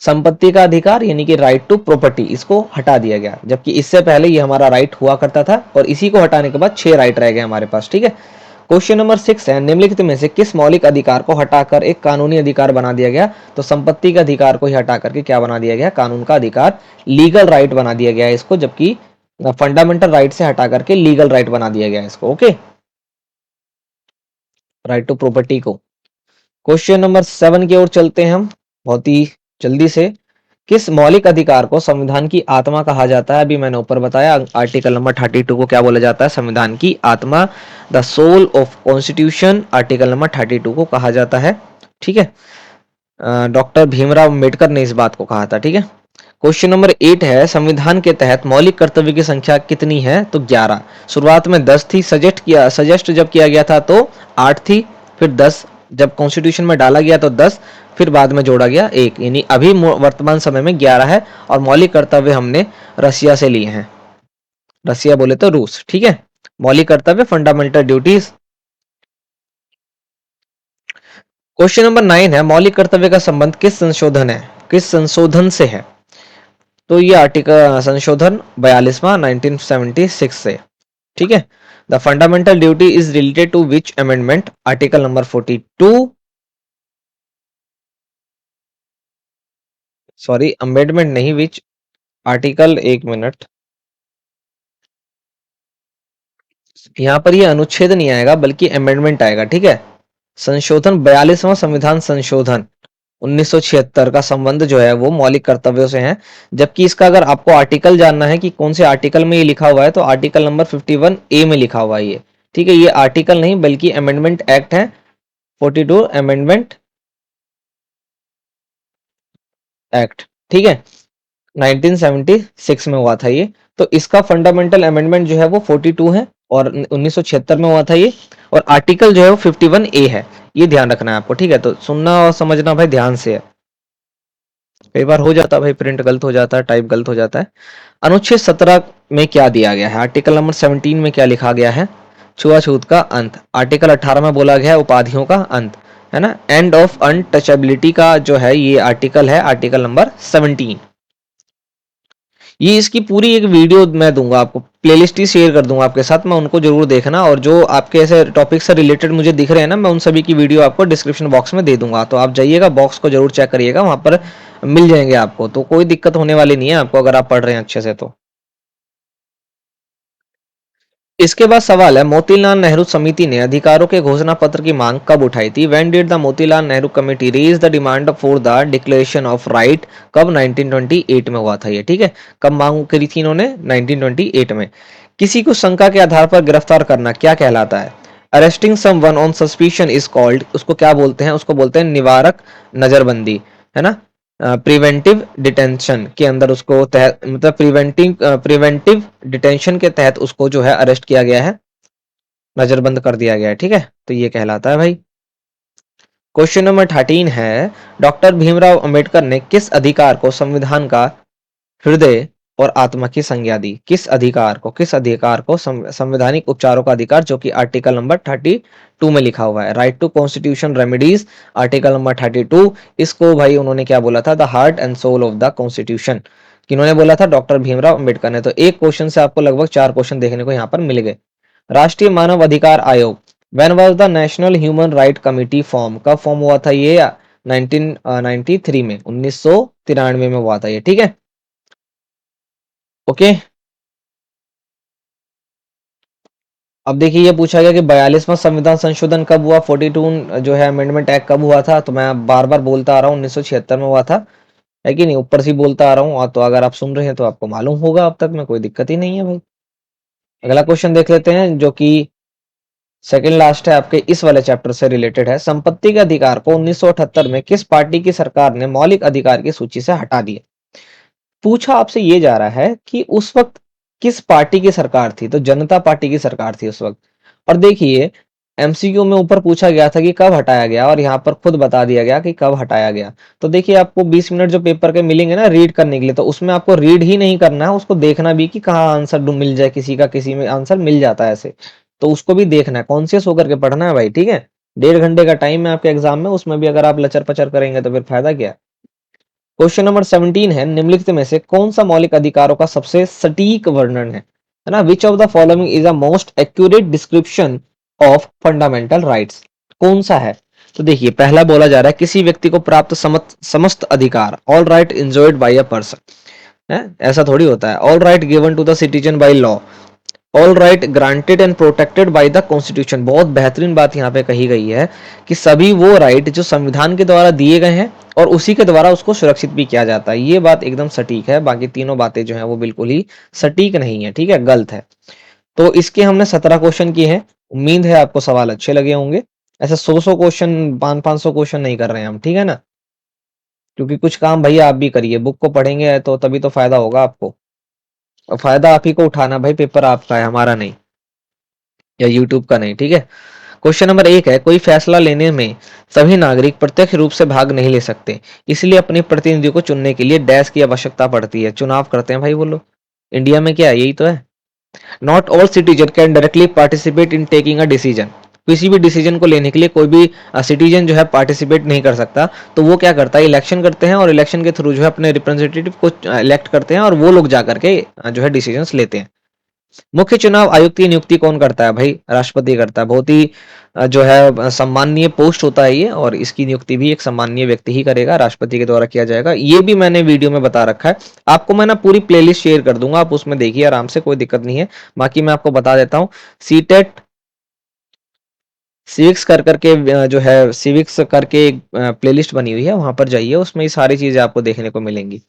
Speaker 1: संपत्ति का अधिकार यानी कि राइट टू प्रॉपर्टी, इसको हटा दिया गया। जबकि इससे पहले ये हमारा राइट हुआ करता था, और इसी को हटाने के बाद 6 राइट रह गए हमारे पास, ठीक है। क्वेश्चन नंबर 6 है, निम्नलिखित में से किस मौलिक अधिकार को हटाकर एक कानूनी अधिकार बना दिया गया? तो संपत्ति के अधिकार को ही हटा करके क्या बना दिया गया? कानून का अधिकार, लीगल राइट बना दिया गया इसको। जबकि फंडामेंटल राइट से हटा करके लीगल राइट बना दिया गया इसको, ओके, राइट टू प्रॉपर्टी को। क्वेश्चन नंबर 7 की ओर चलते हैं हम बहुत ही जल्दी से। किस मौलिक अधिकार को संविधान की आत्मा कहा जाता है? अभी मैंने ऊपर बताया, आर्टिकल नंबर 32 को क्या बोला जाता है? संविधान की आत्मा, the soul of constitution, article number 32 को कहा जाता है, ठीक है। डॉक्टर भीमराव अम्बेडकर ने इस बात को कहा था। ठीक है। क्वेश्चन नंबर 8 है, संविधान के तहत मौलिक कर्तव्य की संख्या कितनी है? तो 11। शुरुआत में 10 थी, सजेस्ट जब किया गया था तो 8 थी, फिर 10 जब कॉन्स्टिट्यूशन में डाला गया तो 10, फिर बाद में जोड़ा गया 1, यानी अभी वर्तमान समय में 11 है। और मौलिक कर्तव्य हमने रसिया से लिए हैं। रसिया बोले तो रूस। ठीक है। मौलिक कर्तव्य, फंडामेंटल ड्यूटीज। क्वेश्चन नंबर 9 है, मौलिक कर्तव्य का संबंध किस संशोधन है, किस संशोधन से है? तो ये आर्टिकल संशोधन 42वां 1976 से। ठीक है। The fundamental duty is related to which amendment? Article number 42, sorry amendment नहीं, विच आर्टिकल, एक मिनट, यहां पर ये अनुच्छेद नहीं आएगा बल्कि अमेंडमेंट आएगा। ठीक है। संशोधन 42वां संविधान संशोधन 1976 का संबंध जो है वो मौलिक कर्तव्यों से है। जबकि इसका अगर आपको आर्टिकल जानना है कि कौन से आर्टिकल में ये लिखा हुआ है तो आर्टिकल नंबर 51A में लिखा हुआ है ये। ठीक है। ये आर्टिकल नहीं बल्कि अमेंडमेंट एक्ट है, 42 अमेंडमेंट एक्ट। ठीक है। 1976 में हुआ था ये। तो इसका फंडामेंटल अमेंडमेंट जो है वो 42 है और 1976 में हुआ था ये। और आर्टिकल जो है वो 51A है। ये ध्यान रखना है आपको। ठीक है। तो सुनना और समझना भाई ध्यान से है। कई बार हो जाता है भाई, प्रिंट गलत हो जाता है, टाइप गलत हो जाता है। अनुच्छेद 17 में क्या दिया गया है? आर्टिकल नंबर 17 में क्या लिखा गया है? छुआछूत का अंत। आर्टिकल 18 में बोला गया है उपाधियों का अंत, है ना। एंड ऑफ अनटचेबिलिटी का जो है ये आर्टिकल है, आर्टिकल नंबर 17। ये इसकी पूरी एक वीडियो मैं दूंगा आपको, प्लेलिस्ट ही शेयर कर दूंगा आपके साथ, मैं उनको जरूर देखना। और जो आपके ऐसे टॉपिक से रिलेटेड मुझे दिख रहे हैं ना, मैं उन सभी की वीडियो आपको डिस्क्रिप्शन बॉक्स में दे दूंगा। तो आप जाइएगा, बॉक्स को जरूर चेक करिएगा, वहां पर मिल जाएंगे आपको। तो कोई दिक्कत होने वाली नहीं है आपको अगर आप पढ़ रहे हैं अच्छे से तो। इसके बाद सवाल है, मोतीलाल नेहरू समिति ने अधिकारों के घोषणा पत्र की मांग कब उठाई थी? When did the Motilal Nehru committee raise the demand for the declaration of right? कब? 1928 में हुआ था ये। ठीक है। कब मांग करी थी इन्होंने? 1928 में। किसी को शंका के आधार पर गिरफ्तार करना क्या कहलाता है? Arresting someone on suspicion is called, उसको क्या बोलते हैं? उसको बोलते हैं निवारक नजरबंदी, है ना। प्रिवेंटिव डिटेंशन के अंदर उसको तहत, मतलब प्रिवेंटिव डिटेंशन के तहत उसको जो है अरेस्ट किया गया है, नजरबंद कर दिया गया है। ठीक है। तो ये कहलाता है भाई। क्वेश्चन नंबर 13 है, डॉक्टर भीमराव अंबेडकर ने किस अधिकार को संविधान का हृदय और आत्मा की संज्ञा दी? किस अधिकार को, किस अधिकार को? संवैधानिक उपचारों का अधिकार, जो कि आर्टिकल नंबर 32 में लिखा हुआ है। Right to constitution remedies, article number 32। इसको भाई उन्होंने क्या बोला था? The heart and soul of the constitution. किन्होंने बोला था? डॉक्टर भीमराव अंबेडकर ने। तो एक क्वेश्चन से आपको लगभग 4 क्वेश्चन देखने को यहाँ पर मिल गए। राष्ट्रीय मानव अधिकार आयोग, when was the national human right committee form? कब फॉर्म हुआ था ये? 1993 में, 1993 में हुआ था ये। ठीक है। ओके। अब देखिए, ये पूछा गया कि 42वां संविधान संशोधन कब हुआ, 42 जो है अमेंडमेंट एक्ट कब हुआ था? तो मैं बार बार बोलता आ रहा हूँ 1976 में हुआ था, है कि नहीं? ऊपर से बोलता आ रहा हूँ। और तो अगर आप सुन रहे हैं तो आपको मालूम होगा अब तक में, कोई दिक्कत ही नहीं है भाई। अगला क्वेश्चन देख लेते हैं, जो कि सेकंड लास्ट है आपके इस वाले चैप्टर से रिलेटेड है। संपत्ति के अधिकार को 1978 में किस पार्टी की सरकार ने मौलिक अधिकार की सूची से हटा दिया? पूछा आपसे ये जा रहा है कि उस वक्त किस पार्टी की सरकार थी? तो जनता पार्टी की सरकार थी उस वक्त। और देखिए, एमसीक्यू में ऊपर पूछा गया था कि कब हटाया गया, और यहाँ पर खुद बता दिया गया कि कब हटाया गया। तो देखिए, आपको 20 मिनट जो पेपर के मिलेंगे ना रीड करने के लिए, तो उसमें आपको रीड ही नहीं करना है, उसको देखना भी कि कहाँ आंसर मिल जाए, किसी का किसी में आंसर मिल जाता है ऐसे। तो उसको भी देखना है, कॉन्शियस होकर के पढ़ना है भाई। ठीक है। 1.5 घंटे का टाइम है आपके एग्जाम में, उसमें भी अगर आप लचर पचर करेंगे तो फिर फायदा क्या? क्वेश्चन नंबर 17 है, निम्नलिखित में से कौन सा मौलिक अधिकारों का सबसे सटीक वर्णन है ना? Which of the following is a most accurate description of fundamental rights? कौन सा है? तो देखिए, पहला बोला जा रहा है, किसी व्यक्ति को प्राप्त समस्त अधिकार, all right enjoyed by a person, है। ऐसा थोड़ी होता है। All right given to the citizen by law, all right granted and protected by the constitution. बहुत बेहतरीन बात यहाँ पे कही गई है कि सभी वो राइट जो संविधान के द्वारा दिए गए हैं और उसी के द्वारा उसको सुरक्षित भी किया जाता है। ये बात एकदम सटीक है। बाकी तीनों बातें जो है वो बिल्कुल ही सटीक नहीं है। ठीक है, गलत है। तो इसके हमने 17 क्वेश्चन किए हैं। उम्मीद है आपको सवाल अच्छे लगे होंगे। ऐसे 100 क्वेश्चन, 500 क्वेश्चन नहीं कर रहे हैं हम, ठीक है ना। क्योंकि कुछ काम भैया आप भी करिए, बुक को पढ़ेंगे तो तभी तो फायदा होगा आपको, और फायदा आप ही को उठाना भाई, पेपर आपका है, हमारा नहीं, या यूट्यूब का नहीं, ठीक है। क्वेश्चन नंबर 1 है, कोई फैसला लेने में सभी नागरिक प्रत्यक्ष रूप से भाग नहीं ले सकते, इसलिए अपने प्रतिनिधि को चुनने के लिए डैश की आवश्यकता पड़ती है। चुनाव करते हैं भाई वो लोग, इंडिया में क्या है, यही तो है। Not all citizen can directly participate in taking a decision, किसी भी डिसीजन को लेने के लिए कोई भी सिटीजन जो है पार्टिसिपेट नहीं कर सकता। तो वो क्या करता है, इलेक्शन करते हैं, और इलेक्शन के थ्रू जो है अपने रिप्रेजेंटेटिव को इलेक्ट करते हैं, और वो लोग जा करके जो है डिसीजंस लेते हैं। मुख्य चुनाव आयुक्त की नियुक्ति कौन करता है भाई, राष्ट्रपति करता है। बहुत ही जो है सम्माननीय पोस्ट होता है ये, और इसकी नियुक्ति भी एक सम्माननीय व्यक्ति ही करेगा, राष्ट्रपति के द्वारा किया जाएगा। ये भी मैंने वीडियो में बता रखा है, आपको मैं ना पूरी प्लेलिस्ट शेयर कर दूंगा, आप उसमें देखिए आराम से, कोई दिक्कत नहीं है। बाकी मैं आपको बता देता हूँ, सीटेट सिविक्स कर करके जो है सिविक्स करके एक प्लेलिस्ट बनी हुई है, वहां पर जाइए, उसमें ये सारी चीजें आपको देखने को मिलेंगी।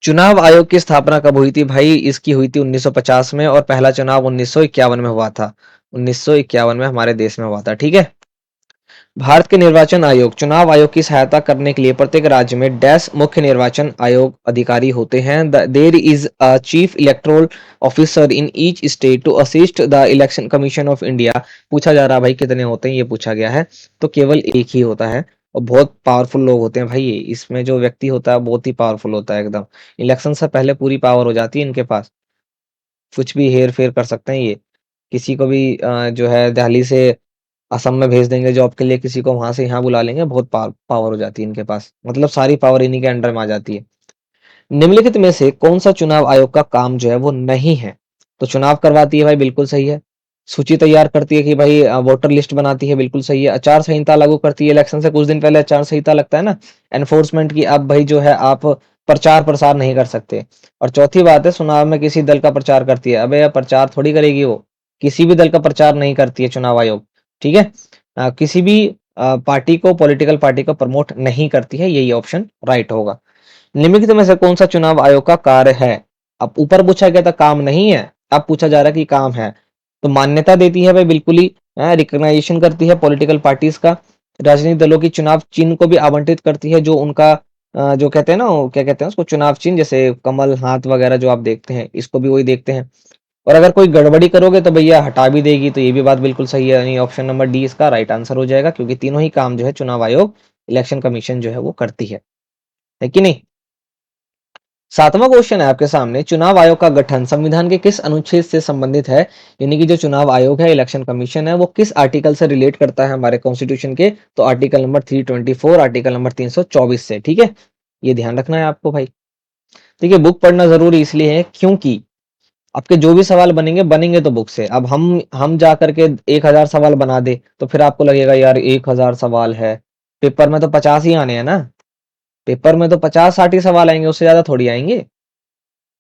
Speaker 1: चुनाव आयोग की स्थापना कब हुई थी भाई, इसकी हुई थी 1950 में, और पहला चुनाव 1951 में हुआ था। 1951 में हमारे देश में हुआ था, ठीक है। भारत के निर्वाचन आयोग चुनाव आयोग की सहायता करने के लिए प्रत्येक राज्य में डैश मुख्य निर्वाचन आयोग अधिकारी होते हैं। There is a chief electoral officer in each state to assist the election commission of India. पूछा जा रहा भाई कितने होते हैं, ये पूछा गया है, तो केवल एक ही होता है, और बहुत पावरफुल लोग होते हैं भाई ये, इसमें जो व्यक्ति होता है बहुत ही पावरफुल होता है एकदम। इलेक्शन से पहले पूरी पावर हो जाती है इनके पास, कुछ भी हेर फेर कर सकते हैं ये। किसी को भी जो है दिल्ली से असम में भेज देंगे जॉब के लिए, किसी को वहां से यहाँ बुला लेंगे, बहुत पावर हो जाती है इनके पास, मतलब सारी पावर इन्हीं के अंडर में आ जाती है। निम्नलिखित में से कौन सा चुनाव आयोग का काम जो है वो नहीं है, तो चुनाव करवाती है भाई, बिल्कुल सही है। सूची तैयार करती है कि भाई वोटर लिस्ट बनाती है, बिल्कुल सही है। आचार संहिता लागू करती है, इलेक्शन से कुछ दिन पहले आचार संहिता लगता है ना, एनफोर्समेंट की, अब भाई जो है आप प्रचार प्रसार नहीं कर सकते। और चौथी बात है, चुनाव में किसी दल का प्रचार करती है, अबे यार प्रचार थोड़ी करेगी वो, किसी भी दल का प्रचार नहीं करती है चुनाव आयोग, ठीक है। किसी भी पार्टी को, पॉलिटिकल पार्टी को प्रमोट नहीं करती है, यही ऑप्शन राइट होगा। निम्नलिखित में से कौन सा चुनाव आयोग का कार्य है, अब ऊपर पूछा गया था काम नहीं है, अब पूछा जा रहा है कि काम है। तो मान्यता देती है भाई, बिल्कुल ही रिकग्नाइजेशन करती है पॉलिटिकल पार्टीज का, राजनीतिक दलों की चुनाव चिन्ह को भी आवंटित करती है, जो उनका जो कहते हैं ना, वो क्या कहते हैं उसको, चुनाव चिन्ह, जैसे कमल, हाथ वगैरह जो आप देखते हैं, इसको भी वही देखते हैं। और अगर कोई गड़बड़ी करोगे तो भैया हटा भी देगी, तो ये भी बात बिल्कुल सही है, यानी ऑप्शन नंबर डी इसका राइट आंसर हो जाएगा, क्योंकि तीनों ही काम जो है चुनाव आयोग, इलेक्शन कमीशन जो है वो करती है कि नहीं। सातवां क्वेश्चन है आपके सामने, चुनाव आयोग का गठन संविधान के किस अनुच्छेद से संबंधित है, यानी कि जो चुनाव आयोग है, इलेक्शन कमीशन है, वो किस आर्टिकल से रिलेट करता है हमारे कॉन्स्टिट्यूशन के, तो आर्टिकल नंबर 324, आर्टिकल नंबर 324 से, ठीक है। ये ध्यान रखना है आपको भाई। ठीक है, बुक पढ़ना जरूरी इसलिए है क्योंकि आपके जो भी सवाल बनेंगे बनेंगे तो बुक से। अब हम जा करके 1000 सवाल बना दे तो फिर आपको लगेगा यार 1000 सवाल है, पेपर में तो 50 ही आने हैं ना, पेपर में तो 50-60 ही सवाल आएंगे, उससे ज्यादा थोड़ी आएंगे।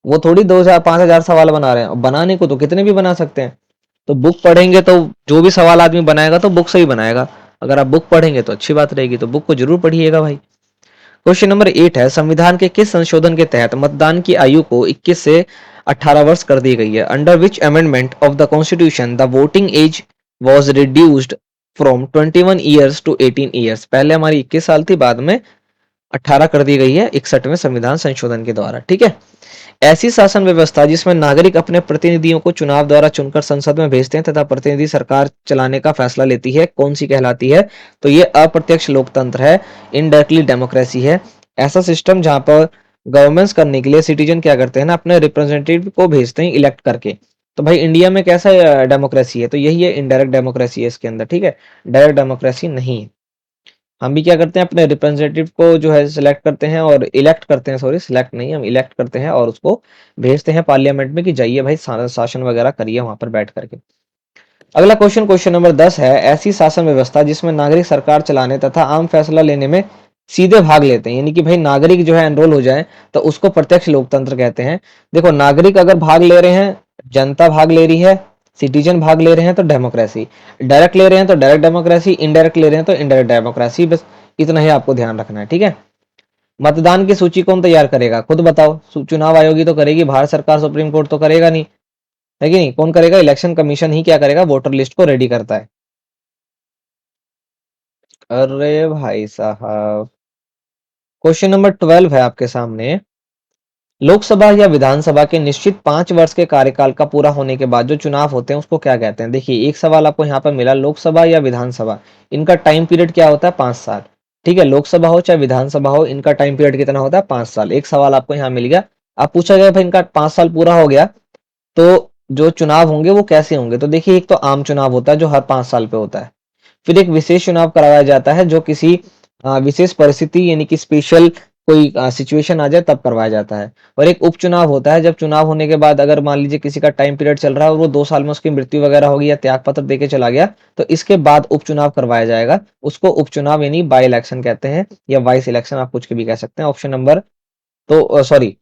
Speaker 1: वो थोड़ी 2000-5000 सवाल बना रहे हैं, और बनाने को तो कितने भी बना सकते हैं। तो बुक पढ़ेंगे तो जो भी सवाल आदमी बनाएगा तो बुक से ही बनाएगा। अगर आप बुक पढ़ेंगे तो अच्छी बात रहेगी, तो बुक को जरूर पढ़िएगा भाई। क्वेश्चन नंबर 8 है, संविधान के किस संशोधन के तहत मतदान की आयु को 21 से 18 वर्ष कर दी गई है। Under which amendment of the constitution the voting age was reduced from 21 years to 18 years. पहले हमारी 21 साल थी, बाद में 18 कर दी गई है 61वें संविधान संशोधन के द्वारा, ठीक है। ऐसी शासन व्यवस्था जिसमें नागरिक अपने प्रतिनिधियों को चुनाव द्वारा चुनकर संसद में भेजते हैं तथा प्रतिनिधि सरकार चलाने का फैसला लेती है, कौन सी कहलाती है, तो ये अप्रत्यक्ष लोकतंत्र है, इनडायरेक्टली डेमोक्रेसी है। ऐसा सिस्टम जहां पर गवर्नेंस करने के लिए सिटीजन क्या करते हैं ना, अपने रिप्रेजेंटेटिव को भेजते हैं इलेक्ट करके। तो भाई इंडिया में कैसा डेमोक्रेसी है, तो यही है, इनडायरेक्ट डेमोक्रेसी है इसके अंदर, ठीक है, डायरेक्ट डेमोक्रेसी नहीं है। हम भी क्या करते हैं, अपने रिप्रेजेंटेटिव को जो है सिलेक्ट करते हैं और इलेक्ट करते हैं, सॉरी सिलेक्ट नहीं, हम इलेक्ट करते हैं और उसको भेजते हैं पार्लियामेंट में कि जाइए भाई शासन वगैरह करिए वहां पर बैठ करके। अगला क्वेश्चन, क्वेश्चन नंबर 10 है, ऐसी शासन व्यवस्था जिसमें नागरिक सरकार चलाने तथा आम फैसला लेने में सीधे भाग लेते हैं, यानी कि भाई नागरिक जो है एनरोल हो जाए तो उसको प्रत्यक्ष लोकतंत्र कहते हैं। देखो नागरिक अगर भाग ले रहे हैं, जनता भाग ले रही है, सिटीजन भाग ले रहे हैं तो डेमोक्रेसी, डायरेक्ट ले रहे हैं तो डायरेक्ट डेमोक्रेसी, इनडायरेक्ट ले रहे हैं तो इनडायरेक्ट डेमोक्रेसी, बस इतना ही आपको ध्यान रखना है, ठीक है। मतदान की सूची कौन तैयार करेगा, खुद बताओ, चुनाव आयोग ही तो करेगी, भारत सरकार सुप्रीम कोर्ट तो करेगा नहीं, है कि नहीं, कौन करेगा, इलेक्शन कमीशन ही क्या करेगा, वोटर लिस्ट को रेडी करता है। अरे भाई साहब, क्वेश्चन नंबर 12 है आपके सामने। लोकसभा या विधानसभा के निश्चित 5 वर्ष के कार्यकाल का पूरा होने के बाद जो चुनाव होते हैं उसको क्या कहते हैं? देखिए, एक सवाल आपको यहाँ पर मिला, लोकसभा या विधानसभा, इनका टाइम पीरियड क्या होता है? 5 साल। ठीक है, लोकसभा हो चाहे विधानसभा हो, इनका टाइम पीरियड कितना होता है? 5 साल। एक सवाल आपको यहाँ मिल गया। आप पूछा गया भाई इनका 5 साल पूरा हो गया तो जो चुनाव होंगे वो कैसे होंगे? तो देखिए, एक तो आम चुनाव होता है जो हर 5 साल पे होता है। फिर एक विशेष चुनाव कराया जाता है जो किसी विशेष परिस्थिति यानी कि स्पेशल कोई सिचुएशन आ जाए तब करवाया जाता है। और एक उपचुनाव होता है जब चुनाव होने के बाद अगर मान लीजिए किसी का टाइम पीरियड चल रहा है और वो 2 साल में उसकी मृत्यु वगैरह होगी या त्याग पत्र देके चला गया, तो इसके बाद उपचुनाव करवाया जाएगा। उसको उपचुनाव यानी बाई इलेक्शन कहते हैं, या वाइस इलेक्शन आप कुछ भी कह सकते हैं। ऑप्शन नंबर, तो सॉरी,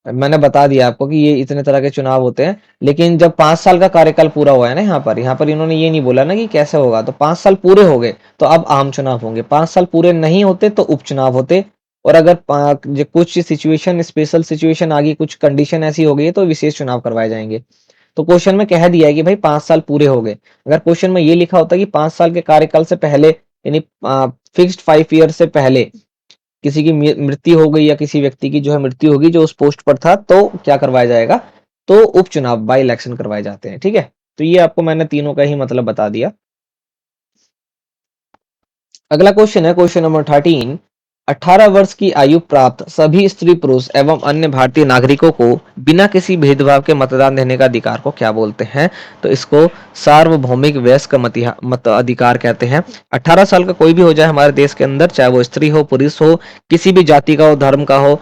Speaker 1: मैंने बता दिया आपको कि ये इतने तरह के चुनाव होते हैं। लेकिन जब 5 साल का कार्यकाल पूरा हुआ है ना, यहाँ पर इन्होंने ये नहीं बोला ना कि कैसे होगा। तो 5 साल पूरे हो गए तो अब आम चुनाव होंगे, 5 साल पूरे नहीं होते तो उपचुनाव होते। और अगर कुछ सिचुएशन, स्पेशल सिचुएशन आ गई, कुछ कंडीशन ऐसी हो गई है तो विशेष चुनाव करवाए जाएंगे। तो क्वेश्चन में कह दिया है कि भाई 5 साल पूरे हो गए। अगर क्वेश्चन में ये लिखा होता कि 5 साल के कार्यकाल से पहले यानी फिक्स्ड 5 ईयर से पहले किसी की मृत्यु हो गई या किसी व्यक्ति की जो है मृत्यु होगी जो उस पोस्ट पर था, तो क्या करवाया जाएगा? तो उपचुनाव बाई इलेक्शन करवाए जाते हैं। ठीक है, तो ये आपको मैंने तीनों का ही मतलब बता दिया। अगला क्वेश्चन है क्वेश्चन नंबर 13। 18 वर्ष की आयु प्राप्त सभी स्त्री पुरुष एवं अन्य भारतीय नागरिकों को बिना किसी भेदभाव के मतदान देने का अधिकार को क्या बोलते हैं? तो इसको सार्वभौमिक वयस्क मत अधिकार कहते हैं। 18 साल का कोई भी हो जाए हमारे देश के अंदर, चाहे वो स्त्री हो, पुरुष हो, किसी भी जाति का हो, धर्म का हो,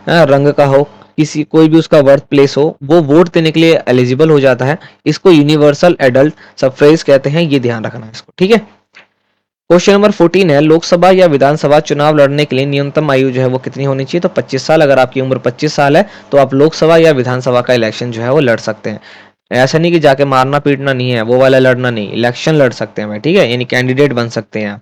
Speaker 1: रंग का हो, किसी कोई भी उसका बर्थ प्लेस हो, वो वोट देने के लिए एलिजिबल हो जाता है। इसको यूनिवर्सल एडल्ट सफ्रेज कहते हैं। ये ध्यान रखना है इसको। ठीक है, क्वेश्चन नंबर 14 है, लोकसभा या विधानसभा चुनाव लड़ने के लिए न्यूनतम आयु जो है वो कितनी होनी चाहिए? तो 25 साल। अगर आपकी उम्र 25 साल है तो आप लोकसभा या विधानसभा का इलेक्शन जो है वो लड़ सकते हैं। ऐसा नहीं कि जाके मारना पीटना नहीं है, वो वाला लड़ना नहीं, इलेक्शन लड़ सकते हैं। ठीक है, यानी कैंडिडेट बन सकते हैं।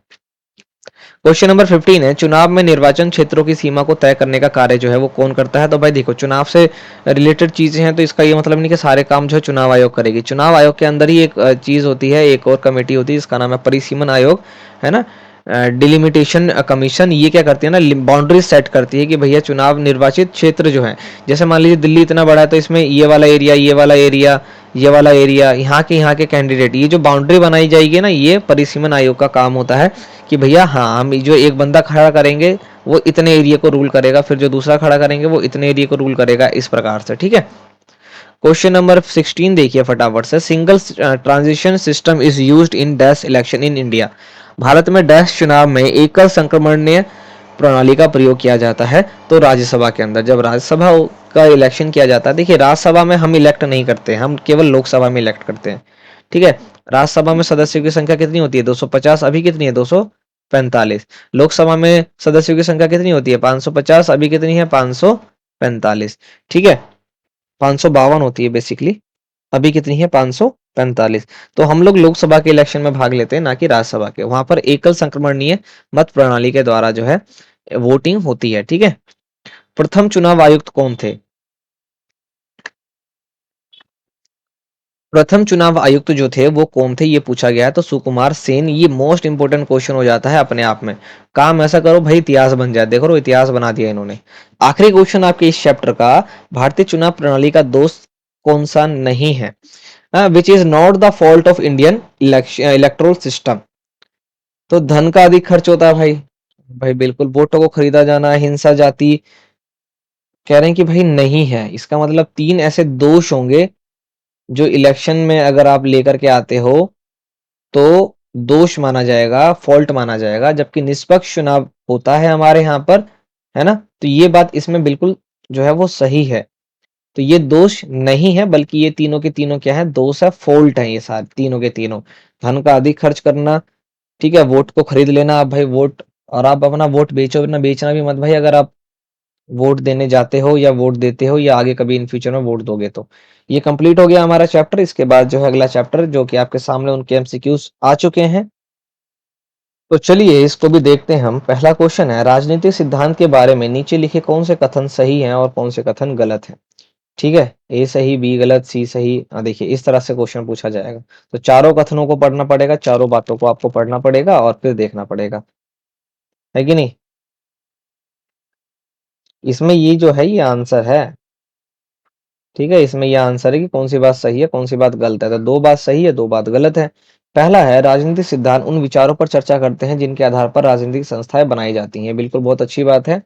Speaker 1: क्वेश्चन नंबर 15 है, चुनाव में निर्वाचन क्षेत्रों की सीमा को तय करने का कार्य जो है वो कौन करता है? तो भाई देखो, चुनाव से रिलेटेड चीजें हैं तो इसका ये मतलब नहीं कि सारे काम जो है चुनाव आयोग करेगी। चुनाव आयोग के अंदर ही एक चीज होती है, एक और कमेटी होती है जिसका नाम है परिसीमन आयोग, है ना। डिलिमिटेशन कमीशन, ये क्या करती है ना, बाउंड्री सेट करती है कि भैया चुनाव निर्वाचित क्षेत्र जो है, जैसे मान लीजिए दिल्ली इतना बड़ा है तो इसमें ये वाला एरिया, ये वाला एरिया, ये वाला एरिया, यहाँ के कैंडिडेट, ये जो बाउंड्री बनाई जाएगी ना, ये परिसीमन आयोग का काम होता है कि भैया हाँ, हम जो एक बंदा खड़ा करेंगे वो इतने एरिया को रूल करेगा, फिर जो दूसरा खड़ा करेंगे वो इतने एरिया को रूल करेगा, इस प्रकार से। ठीक है, क्वेश्चन नंबर 16 देखिए फटाफट से, single transition system is used in dash election in India. Bharat में डैश चुनाव में एकल संक्रमणीय प्रणाली का प्रयोग किया जाता है। तो राज्यसभा के अंदर जब राज्यसभा का इलेक्शन किया जाता है, देखिए राज्यसभा में हम इलेक्ट नहीं करते, हम केवल लोकसभा में इलेक्ट करते हैं। ठीक है, राज्यसभा में सदस्यों की संख्या कितनी होती है? 250। अभी कितनी है? 245। लोकसभा में सदस्यों की संख्या कितनी होती है? 550। अभी कितनी है? 545। ठीक है, 552 होती है बेसिकली, अभी कितनी है? 545। तो हम लोग लोकसभा के इलेक्शन में भाग लेते हैं, ना कि राज्यसभा के। वहां पर एकल संक्रमणीय मत प्रणाली के द्वारा जो है वोटिंग होती है। ठीक है, प्रथम चुनाव आयुक्त कौन थे? प्रथम चुनाव आयुक्त जो थे वो कौन थे, ये पूछा गया है। तो सुकुमार सेन। ये मोस्ट इंपोर्टेंट क्वेश्चन हो जाता है अपने आप में। काम ऐसा करो भाई इतिहास बन जाए। देखो इतिहास बना दिया इन्होंने। आखिरी क्वेश्चन आपके इस चैप्टर का, भारतीय चुनाव प्रणाली का दोस्त कौन सा नहीं है? Which is not the fault of Indian electoral system. तो धन का अधिक खर्च होता है भाई। भाई बिल्कुल, वोटों को खरीदा जाना, हिंसा, जाति, कह रहे हैं कि भाई नहीं है। इसका मतलब 3 ऐसे दोष होंगे जो इलेक्शन में अगर आप लेकर के आते हो तो दोष माना जाएगा, फॉल्ट माना जाएगा। जबकि निष्पक्ष चुनाव होता है हमारे यहाँ पर, है ना। तो ये बात इसमें बिल्कुल जो है वो सही है। तो ये दोष नहीं है, बल्कि ये तीनों के तीनों क्या है? दोष है, फॉल्ट है ये सारे तीनों के तीनों। धन का अधिक खर्च करना, ठीक है, वोट को खरीद लेना। आप भाई वोट, और आप अपना वोट बेचो ना, बेचना भी मत भाई, अगर आप वोट देने जाते हो या वोट देते हो या आगे कभी इन फ्यूचर में वोट दोगे तो। ये कंप्लीट हो गया हमारा चैप्टर। इसके बाद जो है अगला चैप्टर जो कि आपके सामने उनके एमसीक्यूज आ चुके हैं, तो चलिए इसको भी देखते हैं हम। पहला क्वेश्चन है, राजनीतिक सिद्धांत के बारे में नीचे लिखे कौन से कथन सही हैं और कौन से कथन गलत हैं? ठीक है, ए सही, बी गलत, सी सही। देखिए इस तरह से क्वेश्चन पूछा जाएगा। तो चारों कथनों को पढ़ना पड़ेगा, चारों बातों को आपको पढ़ना पड़ेगा और फिर देखना पड़ेगा, है कि नहीं? इसमें ये जो है ये आंसर है। ठीक है, इसमें यह आंसर है कि कौन सी बात सही है, कौन सी बात गलत है। तो दो बात सही है, दो बात गलत है। पहला है, राजनीतिक सिद्धांत उन विचारों पर चर्चा करते हैं जिनके आधार पर राजनीतिक संस्थाएं बनाई जाती हैं। बिल्कुल, बहुत अच्छी बात है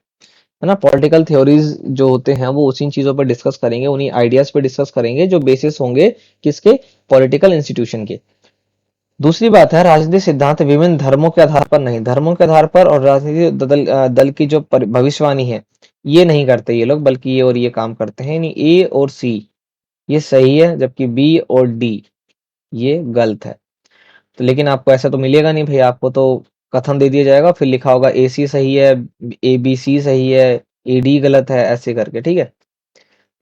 Speaker 1: ना। पॉलिटिकल थ्योरीज जो होते हैं वो उसी चीजों पर डिस्कस करेंगे, उन्हीं आइडियाज पे डिस्कस करेंगे जो बेसिस होंगे किसके, पॉलिटिकल इंस्टीट्यूशन के। दूसरी बात है, राजनीतिक सिद्धांत विभिन्न धर्मों के आधार पर नहीं, धर्मों के आधार पर और राजनीतिक दल की जो भविष्यवाणी है ये नहीं करते ये लोग, बल्कि ये और ये काम करते हैं। यानी ए और सी ये सही है, जबकि बी और डी ये गलत है। तो लेकिन आपको ऐसा तो मिलेगा नहीं भाई, आपको तो कथन दे दिया जाएगा, फिर लिखा होगा ए सी सही है, ए बी सी सही है, ए डी गलत है, ऐसे करके। ठीक है,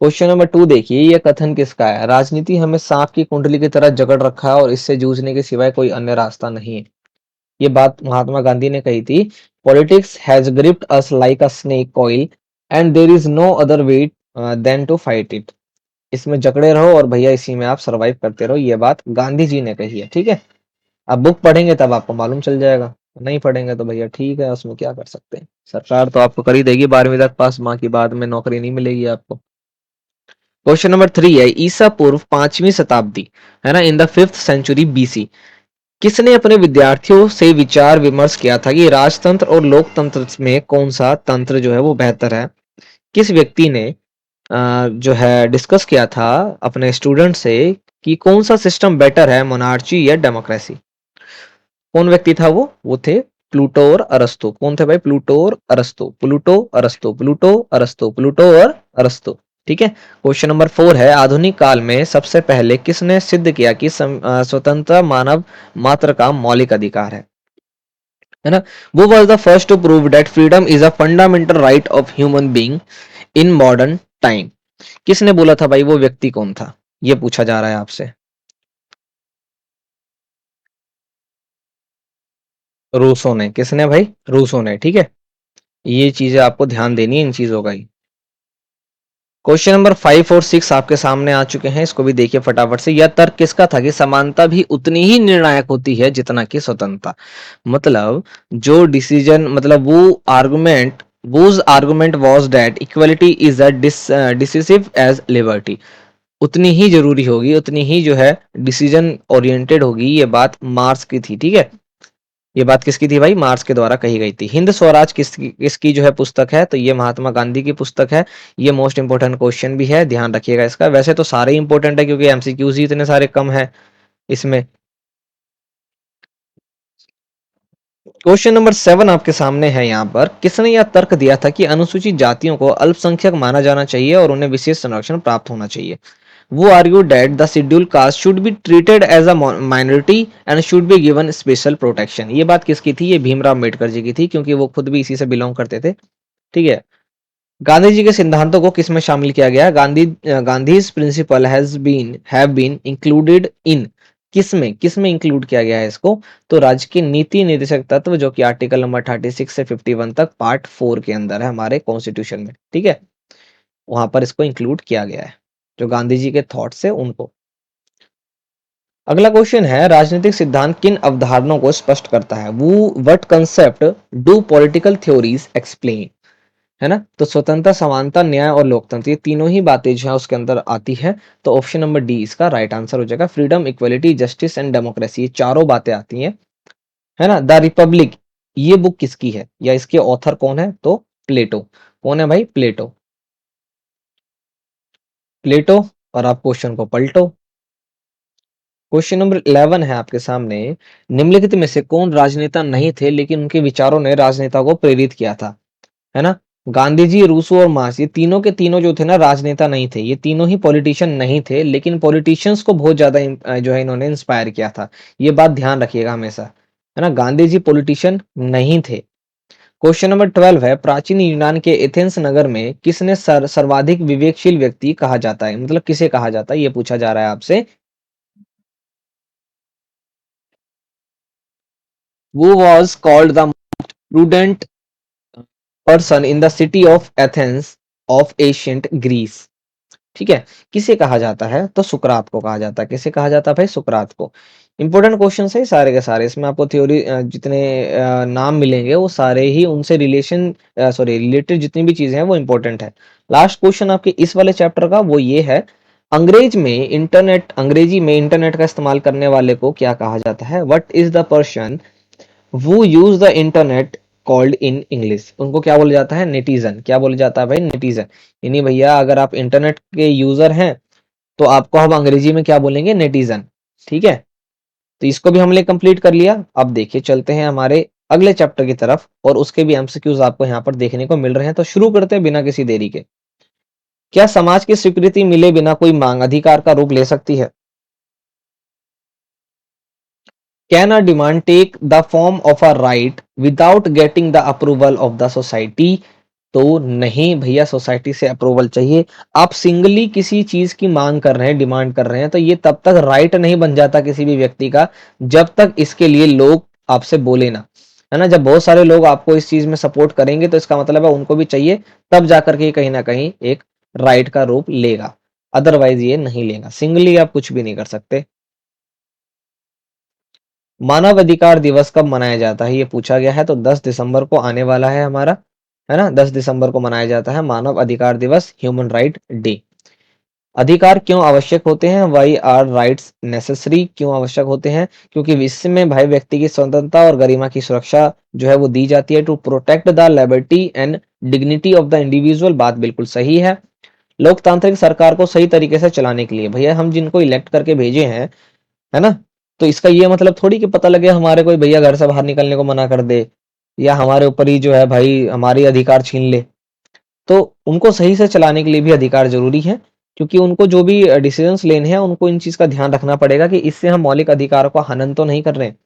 Speaker 1: क्वेश्चन नंबर 2 देखिए, ये कथन किसका है? राजनीति हमें सांप की कुंडली की तरह जकड़ रखा है और इससे जूझने के सिवाय कोई अन्य रास्ता नहीं है। ये बात महात्मा गांधी ने कही थी। Politics has gripped us like a snake coil and there is no other way than to fight it. इसमें जकड़े रहो और भैया इसी में आप सरवाइव करते रहो, ये बात गांधी जी ने कही है। ठीक है, अब बुक पढ़ेंगे तब आपको मालूम चल जाएगा, नहीं पढ़ेंगे तो भैया ठीक है, उसमें क्या कर सकते हैं, सरकार तो आपको कर ही देगी 12वीं तक पास, माँ की बाद में नौकरी नहीं मिलेगी आपको। क्वेश्चन नंबर 3 है, ईसा पूर्व 5वीं शताब्दी, है ना, in the 5th century BC, किसने अपने विद्यार्थियों से विचार विमर्श किया था कि राजतंत्र और लोकतंत्र में कौन सा तंत्र जो है वो बेहतर है? किस व्यक्ति ने जो है डिस्कस किया था अपने स्टूडेंट से कि कौन सा सिस्टम बेटर है, मोनार्ची या डेमोक्रेसी? कौन व्यक्ति था वो थे प्लूटो और अरस्तु। कौन थे भाई? प्लूटो और अरस्तु, प्लूटो अरस्तु, प्लूटो अरस्तु, प्लूटो और अरस्तु। ठीक है, क्वेश्चन नंबर 4 है, आधुनिक काल में सबसे पहले किसने सिद्ध किया कि स्वतंत्रता मानव मात्र का मौलिक अधिकार है ना? वो was the first to prove that freedom is a fundamental right of human being in modern time. किसने बोला था भाई? वो व्यक्ति कौन था, ये पूछा जा रहा है आपसे। रूसो ने। किसने भाई? रूसो ने। ठीक है, ये चीजें आपको ध्यान देनी है इन चीजों का ही। क्वेश्चन नंबर 5 और 6 आपके सामने आ चुके हैं, इसको भी देखिए फटाफट से। यह तर्क किसका था कि समानता भी उतनी ही निर्णायक होती है जितना कि स्वतंत्रता? मतलब जो डिसीजन, मतलब वो argument, whose argument was that equality is as decisive as liberty, उतनी ही जरूरी होगी, उतनी ही जो है डिसीजन ओरिएंटेड होगी। ये बात मार्क्स की थी। ठीक है, ये बात किसकी थी भाई? मार्क्स के द्वारा कही गई थी। हिंद स्वराज किसकी जो है पुस्तक है? तो ये महात्मा गांधी की पुस्तक है। ये मोस्ट इंपोर्टेंट क्वेश्चन भी है, ध्यान रखिएगा इसका। वैसे तो सारे इंपोर्टेंट है क्योंकि एमसीक्यूज ही इतने सारे कम है इसमें। क्वेश्चन नंबर 7 आपके सामने है यहाँ पर, किसने यह तर्क दिया था कि अनुसूचित जातियों को अल्पसंख्यक माना जाना चाहिए और उन्हें विशेष संरक्षण प्राप्त होना चाहिए? वो argue that the schedule caste should be treated as a minority and should be given special protection. ये बात किसकी थी? ये भीमराव अम्बेडकर जी की थी, क्योंकि वो खुद भी इसी से बिलोंग करते थे। ठीक है, गांधी जी के सिद्धांतों को किसमें शामिल किया गया? Gandhi's principle have been included in, किसमें किसमें इंक्लूड किया गया है इसको? तो राज्य के नीति निर्देशक तत्व, जो कि आर्टिकल नंबर 36 से 51 तक पार्ट 4 के अंदर है हमारे कॉन्स्टिट्यूशन में। ठीक है, वहां पर इसको इंक्लूड किया गया है, जो गांधी जी के थॉट्स है उनको। अगला क्वेश्चन है, राजनीतिक सिद्धांत किन अवधारणाओं को स्पष्ट करता है? वो what concept do political theories explain, है ना? तो स्वतंत्रता, समानता, न्याय और लोकतंत्र, ये तीनों ही बातें जो है उसके अंदर आती है। तो ऑप्शन नंबर डी इसका राइट आंसर हो जाएगा। Freedom, equality, justice and democracy, ये चारों बातें आती हैं, है ना? द रिपब्लिक, ये बुक किसकी है या इसके ऑथर कौन है? तो प्लेटो। कौन है भाई? प्लेटो। प्लेटो। और आप क्वेश्चन को पलटो। क्वेश्चन नंबर 11 है आपके सामने, निम्नलिखित में से कौन राजनेता नहीं थे लेकिन उनके विचारों ने राजनेता को प्रेरित किया था? है ना? गांधी जी, रूसो और मार्क्स, ये तीनों के तीनों जो थे ना राजनेता नहीं थे, ये तीनों ही पॉलिटिशियन नहीं थे, लेकिन पॉलिटिशियंस को बहुत ज्यादा जो है इन्होंने इंस्पायर किया था। ये बात ध्यान रखिएगा हमेशा, है ना? गांधी जी पॉलिटिशियन नहीं थे। क्वेश्चन नंबर 12 है, प्राचीन यूनान के एथेंस नगर में किसने सर्वाधिक विवेकशील व्यक्ति कहा जाता है? मतलब किसे कहा जाता है, ये पूछा जा रहा है आपसे। वो was called the prudent person in the city of Athens of ancient Greece. ठीक है, किसे कहा जाता है? तो सुकरात को कहा जाता है। किसे कहा जाता है भाई? सुकरात को। इंपॉर्टेंट क्वेश्चन है सारे के सारे, इसमें आपको थ्योरी जितने नाम मिलेंगे वो सारे ही उनसे रिलेटेड जितनी भी चीजें हैं वो इंपॉर्टेंट है। लास्ट क्वेश्चन आपके इस वाले चैप्टर का वो ये है, अंग्रेजी में इंटरनेट का इस्तेमाल करने वाले को क्या कहा जाता है? व्हाट इज द पर्सन वो use the internet called in English? उनको क्या बोला जाता है? नेटिजन। क्या बोला जाता है भाई? नेटिजन। यानी भैया अगर आप इंटरनेट के यूजर हैं तो आपको हम अंग्रेजी में क्या बोलेंगे? नेटिजन। ठीक है, तो इसको भी हमने कंप्लीट कर लिया। अब देखिए चलते हैं हमारे अगले चैप्टर की तरफ, और उसके भी एमसीक्यूज आपको यहाँ पर देखने को मिल रहे हैं। तो शुरू करते हैं बिना किसी देरी के। क्या समाज की स्वीकृति मिले बिना कोई मांग अधिकार का रूप ले सकती है? Can a demand take the form of a right without getting the approval of the society? तो नहीं भैया, सोसाइटी से अप्रूवल चाहिए। आप सिंगली किसी चीज की मांग कर रहे हैं, डिमांड कर रहे हैं, तो ये तब तक राइट नहीं बन जाता किसी भी व्यक्ति का जब तक इसके लिए लोग आपसे बोले ना, है ना। जब बहुत सारे लोग आपको इस चीज में सपोर्ट करेंगे तो इसका मतलब है उनको भी चाहिए, तब जाकर के कहीं ना कहीं एक राइट का रूप लेगा, अदरवाइज ये नहीं लेगा। सिंगली आप कुछ भी नहीं कर सकते। मानव अधिकार दिवस कब मनाया जाता है? ये पूछा गया है, तो 10 दिसंबर को आने वाला है हमारा, है ना। 10 दिसंबर को मनाया जाता है मानव अधिकार दिवस, ह्यूमन राइट डे। अधिकार क्यों आवश्यक होते हैं? Why are rights necessary? क्यों आवश्यक होते हैं? क्योंकि विश्व में भाई व्यक्ति की स्वतंत्रता और गरिमा की सुरक्षा जो है वो दी जाती है, to protect the liberty and dignity of the individual. बात बिल्कुल सही है। लोकतांत्रिक सरकार को सही तरीके से चलाने के लिए भैया हम जिनको इलेक्ट करके भेजे हैं, है ना, तो इसका ये मतलब थोड़ी कि पता लगे हमारे कोई भैया घर से बाहर निकलने को मना कर दे, या हमारे ऊपर ही जो है भाई हमारी अधिकार छीन ले। तो उनको सही से चलाने के लिए भी अधिकार जरूरी है, क्योंकि उनको जो भी डिसीजंस लेने हैं उनको इन चीज का ध्यान रखना पड़ेगा कि इससे हम मौलिक अधिकारों का हनन तो नहीं कर रहे हैं,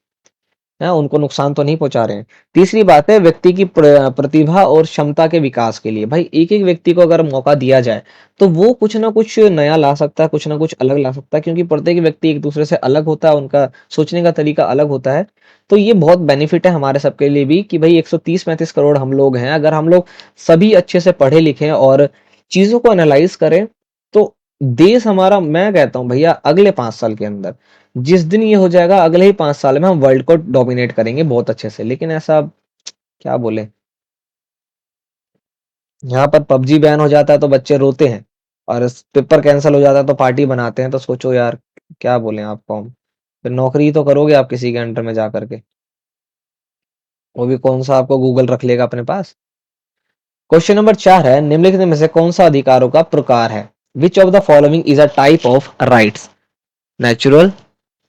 Speaker 1: उनको नुकसान तो नहीं पहुंचा रहे हैं। तीसरी बात है व्यक्ति की प्रतिभा और क्षमता के विकास के लिए। भाई एक एक व्यक्ति को अगर मौका दिया जाए तो वो कुछ ना कुछ नया ला सकता है, कुछ ना कुछ अलग ला सकता है, क्योंकि प्रत्येक व्यक्ति एक दूसरे से अलग होता है, उनका सोचने का तरीका अलग होता है। तो ये बहुत बेनिफिट है हमारे सबके लिए भी कि भाई 130-35 करोड़ हम लोग हैं, अगर हम लोग सभी अच्छे से पढ़े लिखे और चीजों को एनालाइज करें तो देश हमारा, मैं कहता हूँ भैया अगले 5 साल के अंदर, जिस दिन ये हो जाएगा अगले ही 5 साल में हम वर्ल्ड को डोमिनेट करेंगे बहुत अच्छे से। लेकिन ऐसा क्या बोले, यहाँ पर पबजी बैन हो जाता है तो बच्चे रोते हैं, और पेपर कैंसिल हो जाता है तो पार्टी बनाते हैं। तो सोचो यार, क्या बोले आपको हम। फिर नौकरी तो करोगे आप किसी के अंडर में जा करके, वो भी कौन सा आपको गूगल रख लेगा अपने पास। क्वेश्चन नंबर 4 है, निम्नलिखित में से कौन सा अधिकारों का प्रकार है? Which of the following is a type of rights? Natural,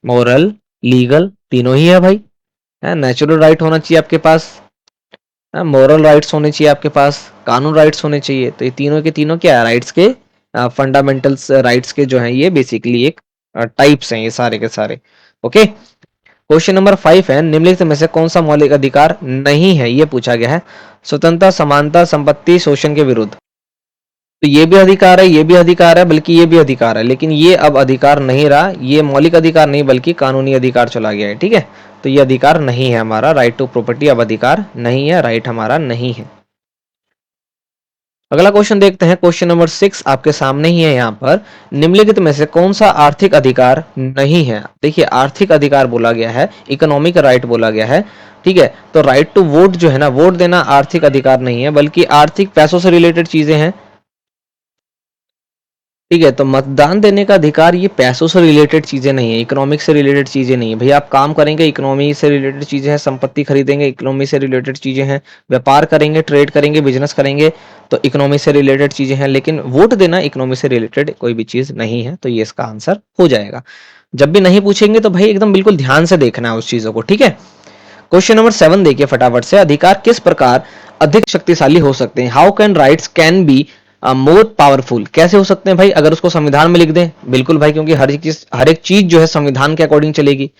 Speaker 1: moral, legal, तीनों ही है भाई। नेचुरल राइट होना चाहिए आपके पास, मोरल राइट्स होने चाहिए आपके पास, कानून राइट्स होने चाहिए। तो ये तीनों के तीनों क्या है? राइट्स के फंडामेंटल्स राइट्स के जो हैं ये बेसिकली एक टाइप्स हैं ये सारे के सारे। ओके, क्वेश्चन नंबर 5 है, निम्नलिखित में से कौन सा मौलिक अधिकार नहीं है? ये पूछा गया है। स्वतंत्रता, समानता, संपत्ति, शोषण के विरुद्ध। तो ये भी अधिकार है, ये भी अधिकार है, बल्कि ये भी अधिकार है, लेकिन ये अब अधिकार नहीं रहा, ये मौलिक अधिकार नहीं बल्कि कानूनी अधिकार चला गया है। ठीक है, तो ये अधिकार नहीं है हमारा, राइट टू प्रॉपर्टी अब अधिकार नहीं है, राइट हमारा नहीं है। अगला क्वेश्चन देखते हैं, क्वेश्चन नंबर 6 आपके सामने ही है यहाँ पर। निम्नलिखित में से कौन सा आर्थिक अधिकार नहीं है? देखिए आर्थिक अधिकार बोला गया है, इकोनॉमिक राइट बोला गया है। ठीक है, तो राइट टू वोट जो है ना, वोट देना आर्थिक अधिकार नहीं है, बल्कि आर्थिक पैसों से रिलेटेड चीजें हैं। ठीक है, तो मतदान देने का अधिकार ये पैसों से रिलेटेड चीजें नहीं है, इकोनॉमिक से रिलेटेड चीजें नहीं है। भैया आप काम करेंगे, इकोनॉमी से रिलेटेड चीजें हैं, संपत्ति खरीदेंगे, इकोनॉमी से रिलेटेड चीजें हैं, व्यापार करेंगे, ट्रेड करेंगे, बिजनेस करेंगे, तो इकोनॉमी से रिलेटेड चीजें हैं। लेकिन वोट देना इकोनॉमी से रिलेटेड कोई भी चीज नहीं है, तो ये इसका आंसर हो जाएगा। जब भी नहीं पूछेंगे तो भाई एकदम बिल्कुल ध्यान से देखना है उस चीजों को। ठीक है, क्वेश्चन नंबर 7 देखिए फटाफट से, अधिकार किस प्रकार अधिक शक्तिशाली हो सकते हैं? How can rights can be more powerful? कैसे हो सकते हैं भाई? अगर उसको संविधान में लिख दें, बिल्कुल भाई, क्योंकि हर एक चीज जो है संविधान के अकॉर्डिंग चलेगी।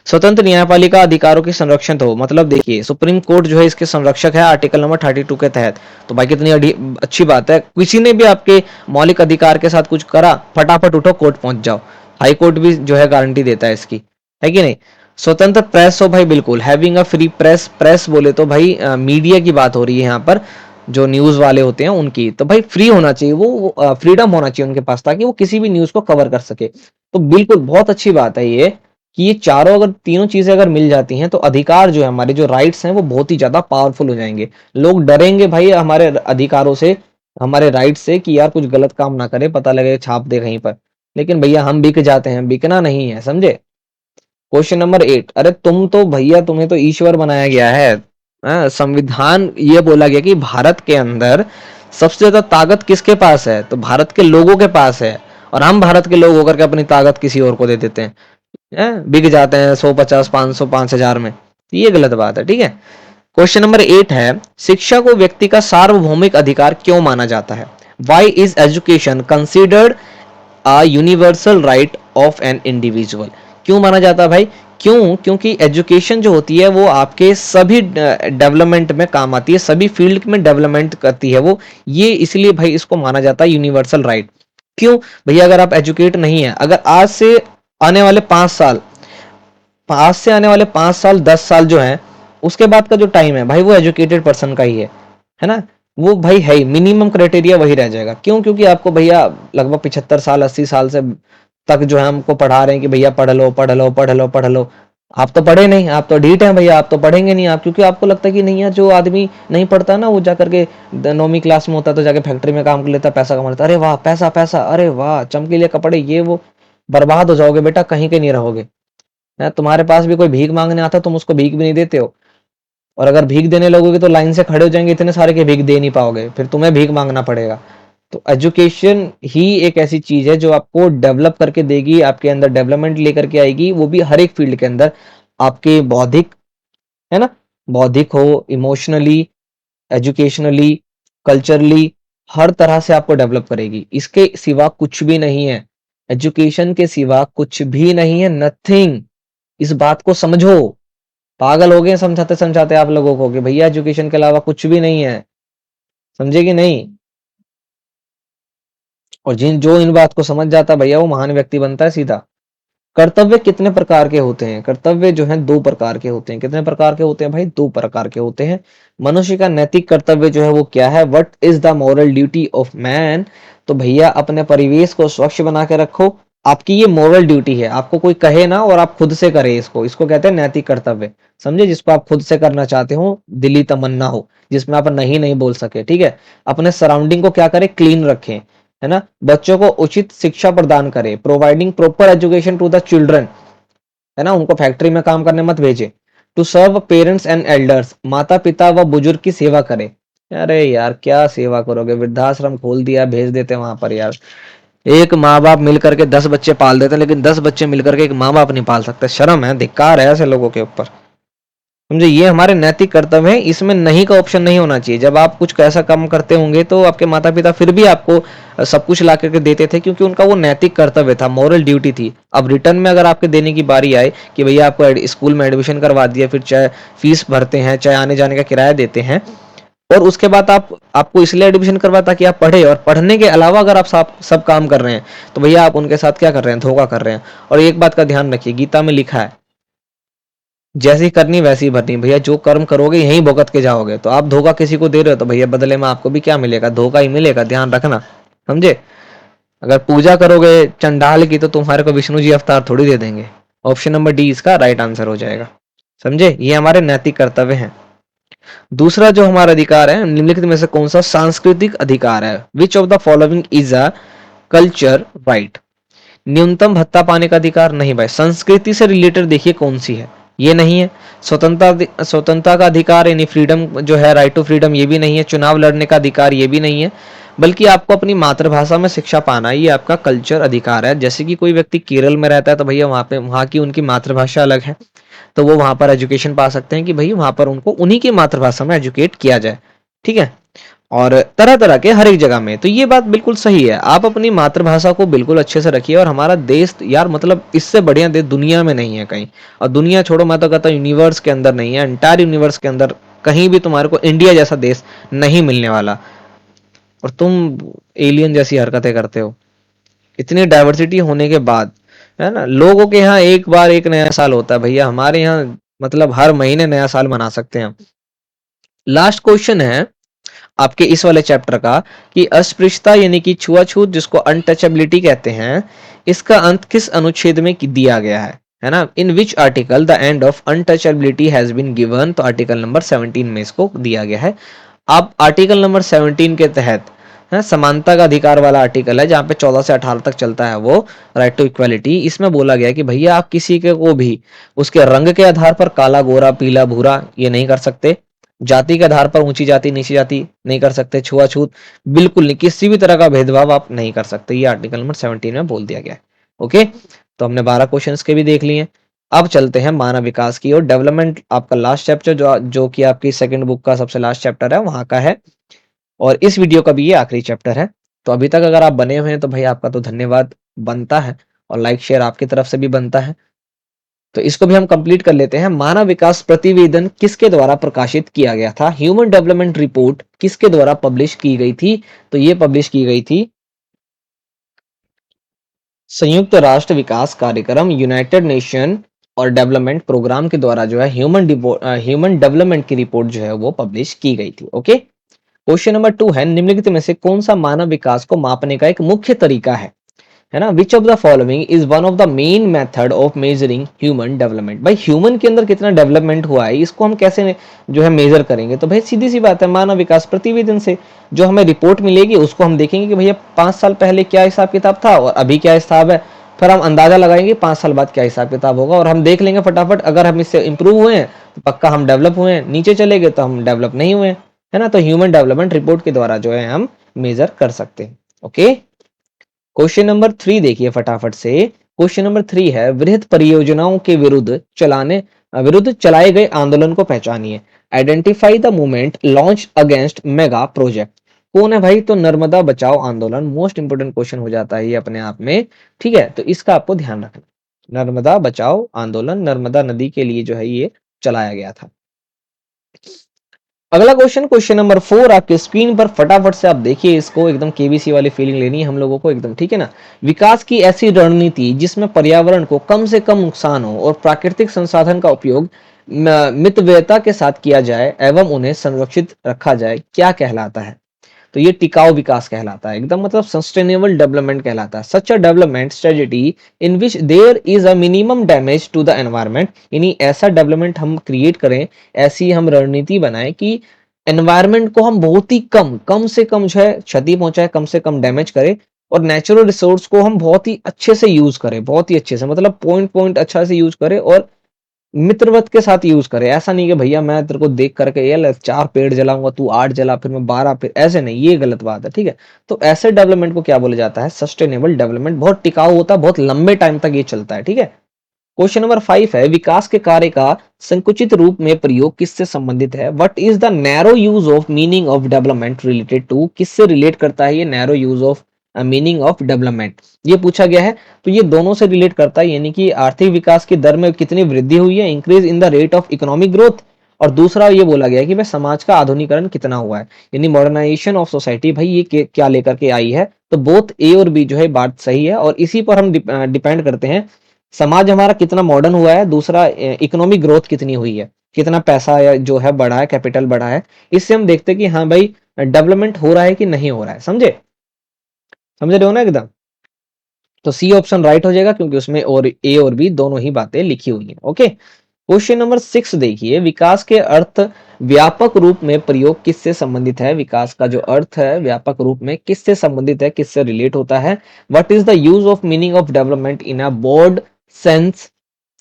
Speaker 1: स्वतंत्र न्यायपालिका अधिकारों के संरक्षण हो, मतलब देखिए सुप्रीम कोर्ट जो है इसके संरक्षक है आर्टिकल नंबर 32 के तहत। तो भाई कितनी अच्छी बात है, किसी ने भी आपके मौलिक अधिकार के साथ कुछ करा, फटाफट उठो कोर्ट पहुंच जाओ। हाई कोर्ट भी जो है गारंटी देता है इसकी, है कि नहीं। स्वतंत्र प्रेस हो भाई, बिल्कुल having a free press, press बोले तो भाई मीडिया की बात हो रही है यहाँ पर। जो न्यूज वाले होते हैं उनकी, तो भाई फ्री होना चाहिए, वो फ्रीडम होना चाहिए उनके पास, ताकि वो किसी भी न्यूज को कवर कर सके। तो बिल्कुल बहुत अच्छी बात है ये, कि ये चारों अगर तीनों चीजें अगर मिल जाती हैं तो अधिकार जो है हमारे, जो राइट्स हैं वो बहुत ही ज्यादा पावरफुल हो जाएंगे। लोग डरेंगे भाई हमारे अधिकारों से, हमारे राइट से, कि यार कुछ गलत काम ना करे, पता लगे छाप दे कहीं पर। लेकिन भैया हम बिक जाते हैं, बिकना नहीं है, समझे। क्वेश्चन नंबर 8, अरे तुम तो भैया, तुम्हें तो ईश्वर बनाया गया है। संविधान ये बोला गया कि भारत के अंदर सबसे ज्यादा ताकत किसके पास है, तो भारत के लोगों के पास है। और हम भारत के लोग होकर के अपनी ताकत किसी और को दे देते हैं, बिक जाते हैं 150 500 5000 में। तो ये गलत बात है, ठीक है। क्वेश्चन नंबर 8 है, शिक्षा को व्यक्ति का सार्वभौमिक अधिकार क्यों माना जाता है? Why is education considered a universal right of an individual? क्यों माना जाता है भाई? क्योंकि एजुकेशन जो होती है वो आपके सभी डेवलपमेंट में काम आती है, सभी फील्ड में डेवलपमेंट करती है वो, ये इसलिए भाई इसको माना जाता है यूनिवर्सल राइट। क्यों भैया? अगर आप एजुकेट नहीं है, अगर आने वाले 5 साल आज से आने वाले 5 साल 10 साल जो है, उसके बाद का जो टाइम है भाई, वो एजुकेटेड पर्सन का ही है ना। वो भाई है ही, मिनिमम क्राइटेरिया वही रह जाएगा। क्यों? क्योंकि आपको भैया लगभग 75 साल 80 साल से तक जो है हमको पढ़ा रहे हैं कि भैया पढ़ लो पढ़ लो पढ़ लो पढ़ लो। आप तो पढ़े नहीं, आप तो ढीठ हैं भैया, आप तो पढ़ेंगे नहीं आप, क्योंकि आपको लगता है कि नहीं यार, जो आदमी नहीं पढ़ता ना, वो जाकर के 9वीं क्लास में होता है तो जाके फैक्ट्री में काम कर लेता, पैसा कमा लेता, अरे वाह पैसा पैसा, अरे वाह चमकीले कपड़े, ये वो। बर्बाद हो जाओगे बेटा, कहीं के नहीं रहोगे। तुम्हारे पास भी कोई भीख मांगने आता, तुम उसको भीख भी नहीं देते हो। और अगर भीख देने लगोगे तो लाइन से खड़े हो जाएंगे इतने सारे के, भीख दे नहीं पाओगे, फिर तुम्हें भीख मांगना पड़ेगा। तो एजुकेशन ही एक ऐसी चीज है जो आपको डेवलप करके देगी, आपके अंदर डेवलपमेंट लेकर के आएगी, वो भी हर एक फील्ड के अंदर। आपके बौद्धिक, है ना, बौद्धिक हो, इमोशनली, एजुकेशनली, कल्चरली, हर तरह से आपको डेवलप करेगी। इसके सिवा कुछ भी नहीं है, एजुकेशन के सिवा कुछ भी नहीं है, नथिंग। इस बात को समझो। पागल हो गए समझाते समझाते आप लोगों को कि भैया एजुकेशन के अलावा कुछ भी नहीं है, समझे कि नहीं। और जिन जो इन बात को समझ जाता भैया, वो महान व्यक्ति बनता है सीधा। कर्तव्य कितने प्रकार के होते हैं? कर्तव्य जो है 2 प्रकार के होते हैं। कितने प्रकार के होते हैं भाई? 2 प्रकार के होते हैं। मनुष्य का नैतिक कर्तव्य जो है वो क्या है? What is the moral duty of man? तो भैया अपने परिवेश को स्वच्छ बना के रखो, आपकी ये मॉरल ड्यूटी है। आपको कोई कहे ना और आप खुद से करें, इसको इसको कहते हैं नैतिक कर्तव्य, समझे। जिसको आप खुद से करना चाहते हो, दिली तमन्ना हो, जिसमें आप नहीं नहीं बोल सके, ठीक है। अपने सराउंडिंग को क्या करें? क्लीन रखें, है ना। बच्चों को उचित शिक्षा प्रदान करे, providing proper education to the children, है ना, उनको फैक्ट्री में काम करने मत भेजे। To serve parents and elders, माता पिता व बुजुर्ग की सेवा करे। अरे यार क्या सेवा करोगे, वृद्धाश्रम खोल दिया, भेज देते वहां पर यार। एक माँ बाप मिलकर के 10 बच्चे पाल देते हैं, लेकिन 10 बच्चे मिलकर के एक माँ बाप नहीं पाल सकते। शर्म है, धिक्कार है ऐसे लोगों के ऊपर, समझे। ये हमारे नैतिक कर्तव्य है, इसमें नहीं का ऑप्शन नहीं होना चाहिए। जब आप कुछ ऐसा काम करते होंगे तो आपके माता पिता फिर भी आपको सब कुछ ला करके देते थे, क्योंकि उनका वो नैतिक कर्तव्य था, मॉरल ड्यूटी थी। अब रिटर्न में अगर आपके देने की बारी आए कि भैया आपको स्कूल में एडमिशन करवा दिया, फिर चाहे फीस भरते हैं, चाहे आने जाने का किराया देते हैं, और उसके बाद आपको इसलिए एडमिशन करवा ताकि आप पढ़े, और पढ़ने के अलावा अगर आप सब काम कर रहे हैं, तो भैया आप उनके साथ क्या कर रहे हैं? धोखा कर रहे हैं। और एक बात का ध्यान रखिए, गीता में लिखा है, जैसी करनी वैसी भरनी। भैया जो कर्म करोगे यहीं भुगत के जाओगे। तो आप धोखा किसी को दे रहे हो तो भैया बदले में आपको भी क्या मिलेगा? धोखा ही मिलेगा, ध्यान रखना, समझे। अगर पूजा करोगे चंडाल की, तो तुम्हारे को विष्णु जी अवतार थोड़ी दे देंगे। ऑप्शन नंबर डी इसका राइट आंसर हो जाएगा, समझे। ये हमारे नैतिक कर्तव्य हैं। दूसरा जो हमारा अधिकार है, निम्नलिखित में से कौन सा सांस्कृतिक अधिकार है? Which of the following is a culture right? न्यूनतम भत्ता पाने का अधिकार नहीं भाई, संस्कृति से रिलेटेड देखिए कौन सी है, ये नहीं है। स्वतंत्रता का अधिकार यानी फ्रीडम जो है, राइट टू फ्रीडम, ये भी नहीं है। चुनाव लड़ने का अधिकार, ये भी नहीं है। बल्कि आपको अपनी मातृभाषा में शिक्षा पाना, ये आपका कल्चर अधिकार है। जैसे कि कोई व्यक्ति केरल में रहता है तो भैया वहां पे वहां की उनकी मातृभाषा अलग है, तो वो वहां पर एजुकेशन पा सकते हैं कि भाई वहां पर उनको उन्हीं की मातृभाषा में एजुकेट किया जाए, ठीक है। और तरह तरह के हर एक जगह में, तो ये बात बिल्कुल सही है। आप अपनी मातृभाषा को बिल्कुल अच्छे से रखिए। और हमारा देश यार, मतलब इससे बढ़िया देश दुनिया में नहीं है कहीं। और दुनिया छोड़ो, मैं तो कहता हूँ यूनिवर्स के अंदर नहीं है, एंटायर यूनिवर्स के अंदर कहीं भी तुम्हारे को इंडिया जैसा देश नहीं मिलने वाला। और तुम एलियन जैसी हरकतें करते हो इतनी डाइवर्सिटी होने के बाद, है ना। लोगों के यहाँ एक बार एक नया साल होता है भैया, हमारे यहाँ मतलब हर महीने नया साल मना सकते हैं हम। लास्ट क्वेश्चन है, आपके इस वाले चैप्टर का कि अस्पृश्यता यानी कि छुआछूत जिसको अनटचेबिलिटी कहते हैं, इसका अंत किस अनुच्छेद में दिया गया है ना? In which article the end of untouchability has been given, तो आर्टिकल नंबर 17 में इसको दिया गया है। अब आर्टिकल नंबर 17 के तहत है समानता का अधिकार वाला आर्टिकल है, जहां पे 14 से 18 तक चलता है वो राइट टू इक्वालिटी। इसमें बोला गया कि भैया आप किसी के को भी उसके रंग के आधार पर काला गोरा पीला भूरा ये नहीं कर सकते, जाति के आधार पर ऊंची जाति नीची जाति नहीं कर सकते, छुआछूत बिल्कुल नहीं, किसी भी तरह का भेदभाव आप नहीं कर सकते, ये आर्टिकल नंबर 17 में बोल दिया गया है। ओके, तो हमने 12 क्वेश्चंस के भी देख लिए। अब चलते हैं मानव विकास की और डेवलपमेंट, आपका लास्ट चैप्टर जो कि आपकी सेकंड बुक का सबसे लास्ट चैप्टर है वहां का है, और इस वीडियो का भी ये आखिरी चैप्टर है। तो अभी तक अगर आप बने हुए हैं तो भाई आपका तो धन्यवाद बनता है, और लाइक शेयर आपकी तरफ से भी बनता है। तो इसको भी हम कंप्लीट कर लेते हैं। मानव विकास प्रतिवेदन किसके द्वारा प्रकाशित किया गया था? ह्यूमन डेवलपमेंट रिपोर्ट किसके द्वारा पब्लिश की गई थी? तो ये पब्लिश की गई थी संयुक्त राष्ट्र विकास कार्यक्रम यूनाइटेड नेशन और डेवलपमेंट प्रोग्राम के द्वारा जो है ह्यूमन डेवलपमेंट की रिपोर्ट जो है वो पब्लिश की गई थी। ओके, क्वेश्चन नंबर 2 है, निम्नलिखित में से कौन सा मानव विकास को मापने का एक मुख्य तरीका है ना? Which of the following is one of the main method of measuring human development. भाई ह्यूमन के अंदर कितना डेवलपमेंट हुआ है इसको हम कैसे जो है मेजर करेंगे? तो भाई सीधी सी बात है, मानव विकास प्रतिवेदन से जो हमें रिपोर्ट मिलेगी उसको हम देखेंगे कि भैया 5 साल पहले क्या हिसाब किताब था और अभी क्या हिसाब है, फिर हम अंदाजा लगाएंगे 5 साल बाद क्या हिसाब किताब होगा, और हम देख लेंगे फटाफट अगर हम इससे इंप्रूव हुए हैं तो पक्का हम डेवलप हुए हैं, नीचे चले गए तो हम डेवलप नहीं हुए, है ना? तो ह्यूमन डेवलपमेंट रिपोर्ट के द्वारा जो है हम मेजर कर सकते हैं। ओके, क्वेश्चन नंबर 3 देखिए फटाफट से। क्वेश्चन नंबर 3 है, वृहद परियोजनाओं के विरुद्ध चलाए गए आंदोलन को पहचानिए। Identify the movement launch against mega project. कौन है भाई? तो नर्मदा बचाओ आंदोलन। मोस्ट इंपोर्टेंट क्वेश्चन हो जाता है ये अपने आप में, ठीक है? तो इसका आपको ध्यान रखना, नर्मदा बचाओ आंदोलन नर्मदा नदी के लिए जो है ये चलाया गया था। अगला क्वेश्चन, क्वेश्चन नंबर 4 आपके स्क्रीन पर, फटाफट से आप देखिए इसको, एकदम केबीसी वाली फीलिंग लेनी है हम लोगों को एकदम, ठीक है ना? विकास की ऐसी रणनीति जिसमें पर्यावरण को कम से कम नुकसान हो और प्राकृतिक संसाधन का उपयोग मितव्ययता के साथ किया जाए एवं उन्हें संरक्षित रखा जाए, क्या कहलाता है? तो ये टिकाऊ विकास कहलाता है, एकदम मतलब सस्टेनेबल डेवलपमेंट कहलाता है। Such a development strategy in which there is a minimum damage to the environment, यानी ऐसा डेवलपमेंट हम क्रिएट करें, ऐसी हम रणनीति बनाएं कि एनवायरनमेंट को हम बहुत ही कम से कम जो है क्षति पहुंचाए, कम से कम डैमेज करें, और नेचुरल रिसोर्स को हम बहुत ही अच्छे से यूज करें, बहुत ही अच्छे से, मतलब पॉइंट पॉइंट अच्छा से यूज करें और मित्रवत के साथ यूज करे। ऐसा नहीं कि भैया मैं तेरे को देख करके ये ले 4 पेड़ जलाऊंगा तू 8 जला फिर मैं 12, फिर ऐसे नहीं, ये गलत बात है, ठीक है? तो ऐसे डेवलपमेंट को क्या बोला जाता है? Sustainable development. बहुत टिकाऊ होता है, बहुत लंबे टाइम तक ये चलता है, ठीक है? क्वेश्चन नंबर 5 है, विकास के कार्य का संकुचित रूप में प्रयोग किससे संबंधित है? What is the narrow use of meaning of development related to? किससे रिलेट करता है ये narrow use of meaning of development? ये पूछा गया है, तो ये दोनों से रिलेट करता है, यानी कि आर्थिक विकास की दर में कितनी वृद्धि हुई है, increase in the rate of economic growth, और दूसरा ये बोला गया है कि भाई समाज का आधुनिकरण कितना हुआ है, यानी मॉडर्नाइजेशन ऑफ सोसाइटी। भाई ये क्या लेकर के आई है? तो बोथ ए और बी जो है बात सही है, और इसी पर हम डिपेंड करते हैं समाज हमारा कितना मॉडर्न हुआ है, दूसरा इकोनॉमिक ग्रोथ कितनी हुई है, कितना पैसा या जो है बढ़ा है, कैपिटल बढ़ा है। इससे हम देखते हैं कि हाँ भाई डेवलपमेंट हो रहा है कि नहीं हो रहा है। समझे? समझ रहे हो ना एकदम? तो सी ऑप्शन राइट हो जाएगा, क्योंकि उसमें और ए और बी दोनों ही बातें लिखी हुई हैं। ओके, क्वेश्चन नंबर 6 देखिए, विकास के अर्थ व्यापक रूप में प्रयोग किससे संबंधित है? विकास का जो अर्थ है व्यापक रूप में किससे संबंधित है, किससे रिलेट होता है? What is the use of meaning of development in a broad sense?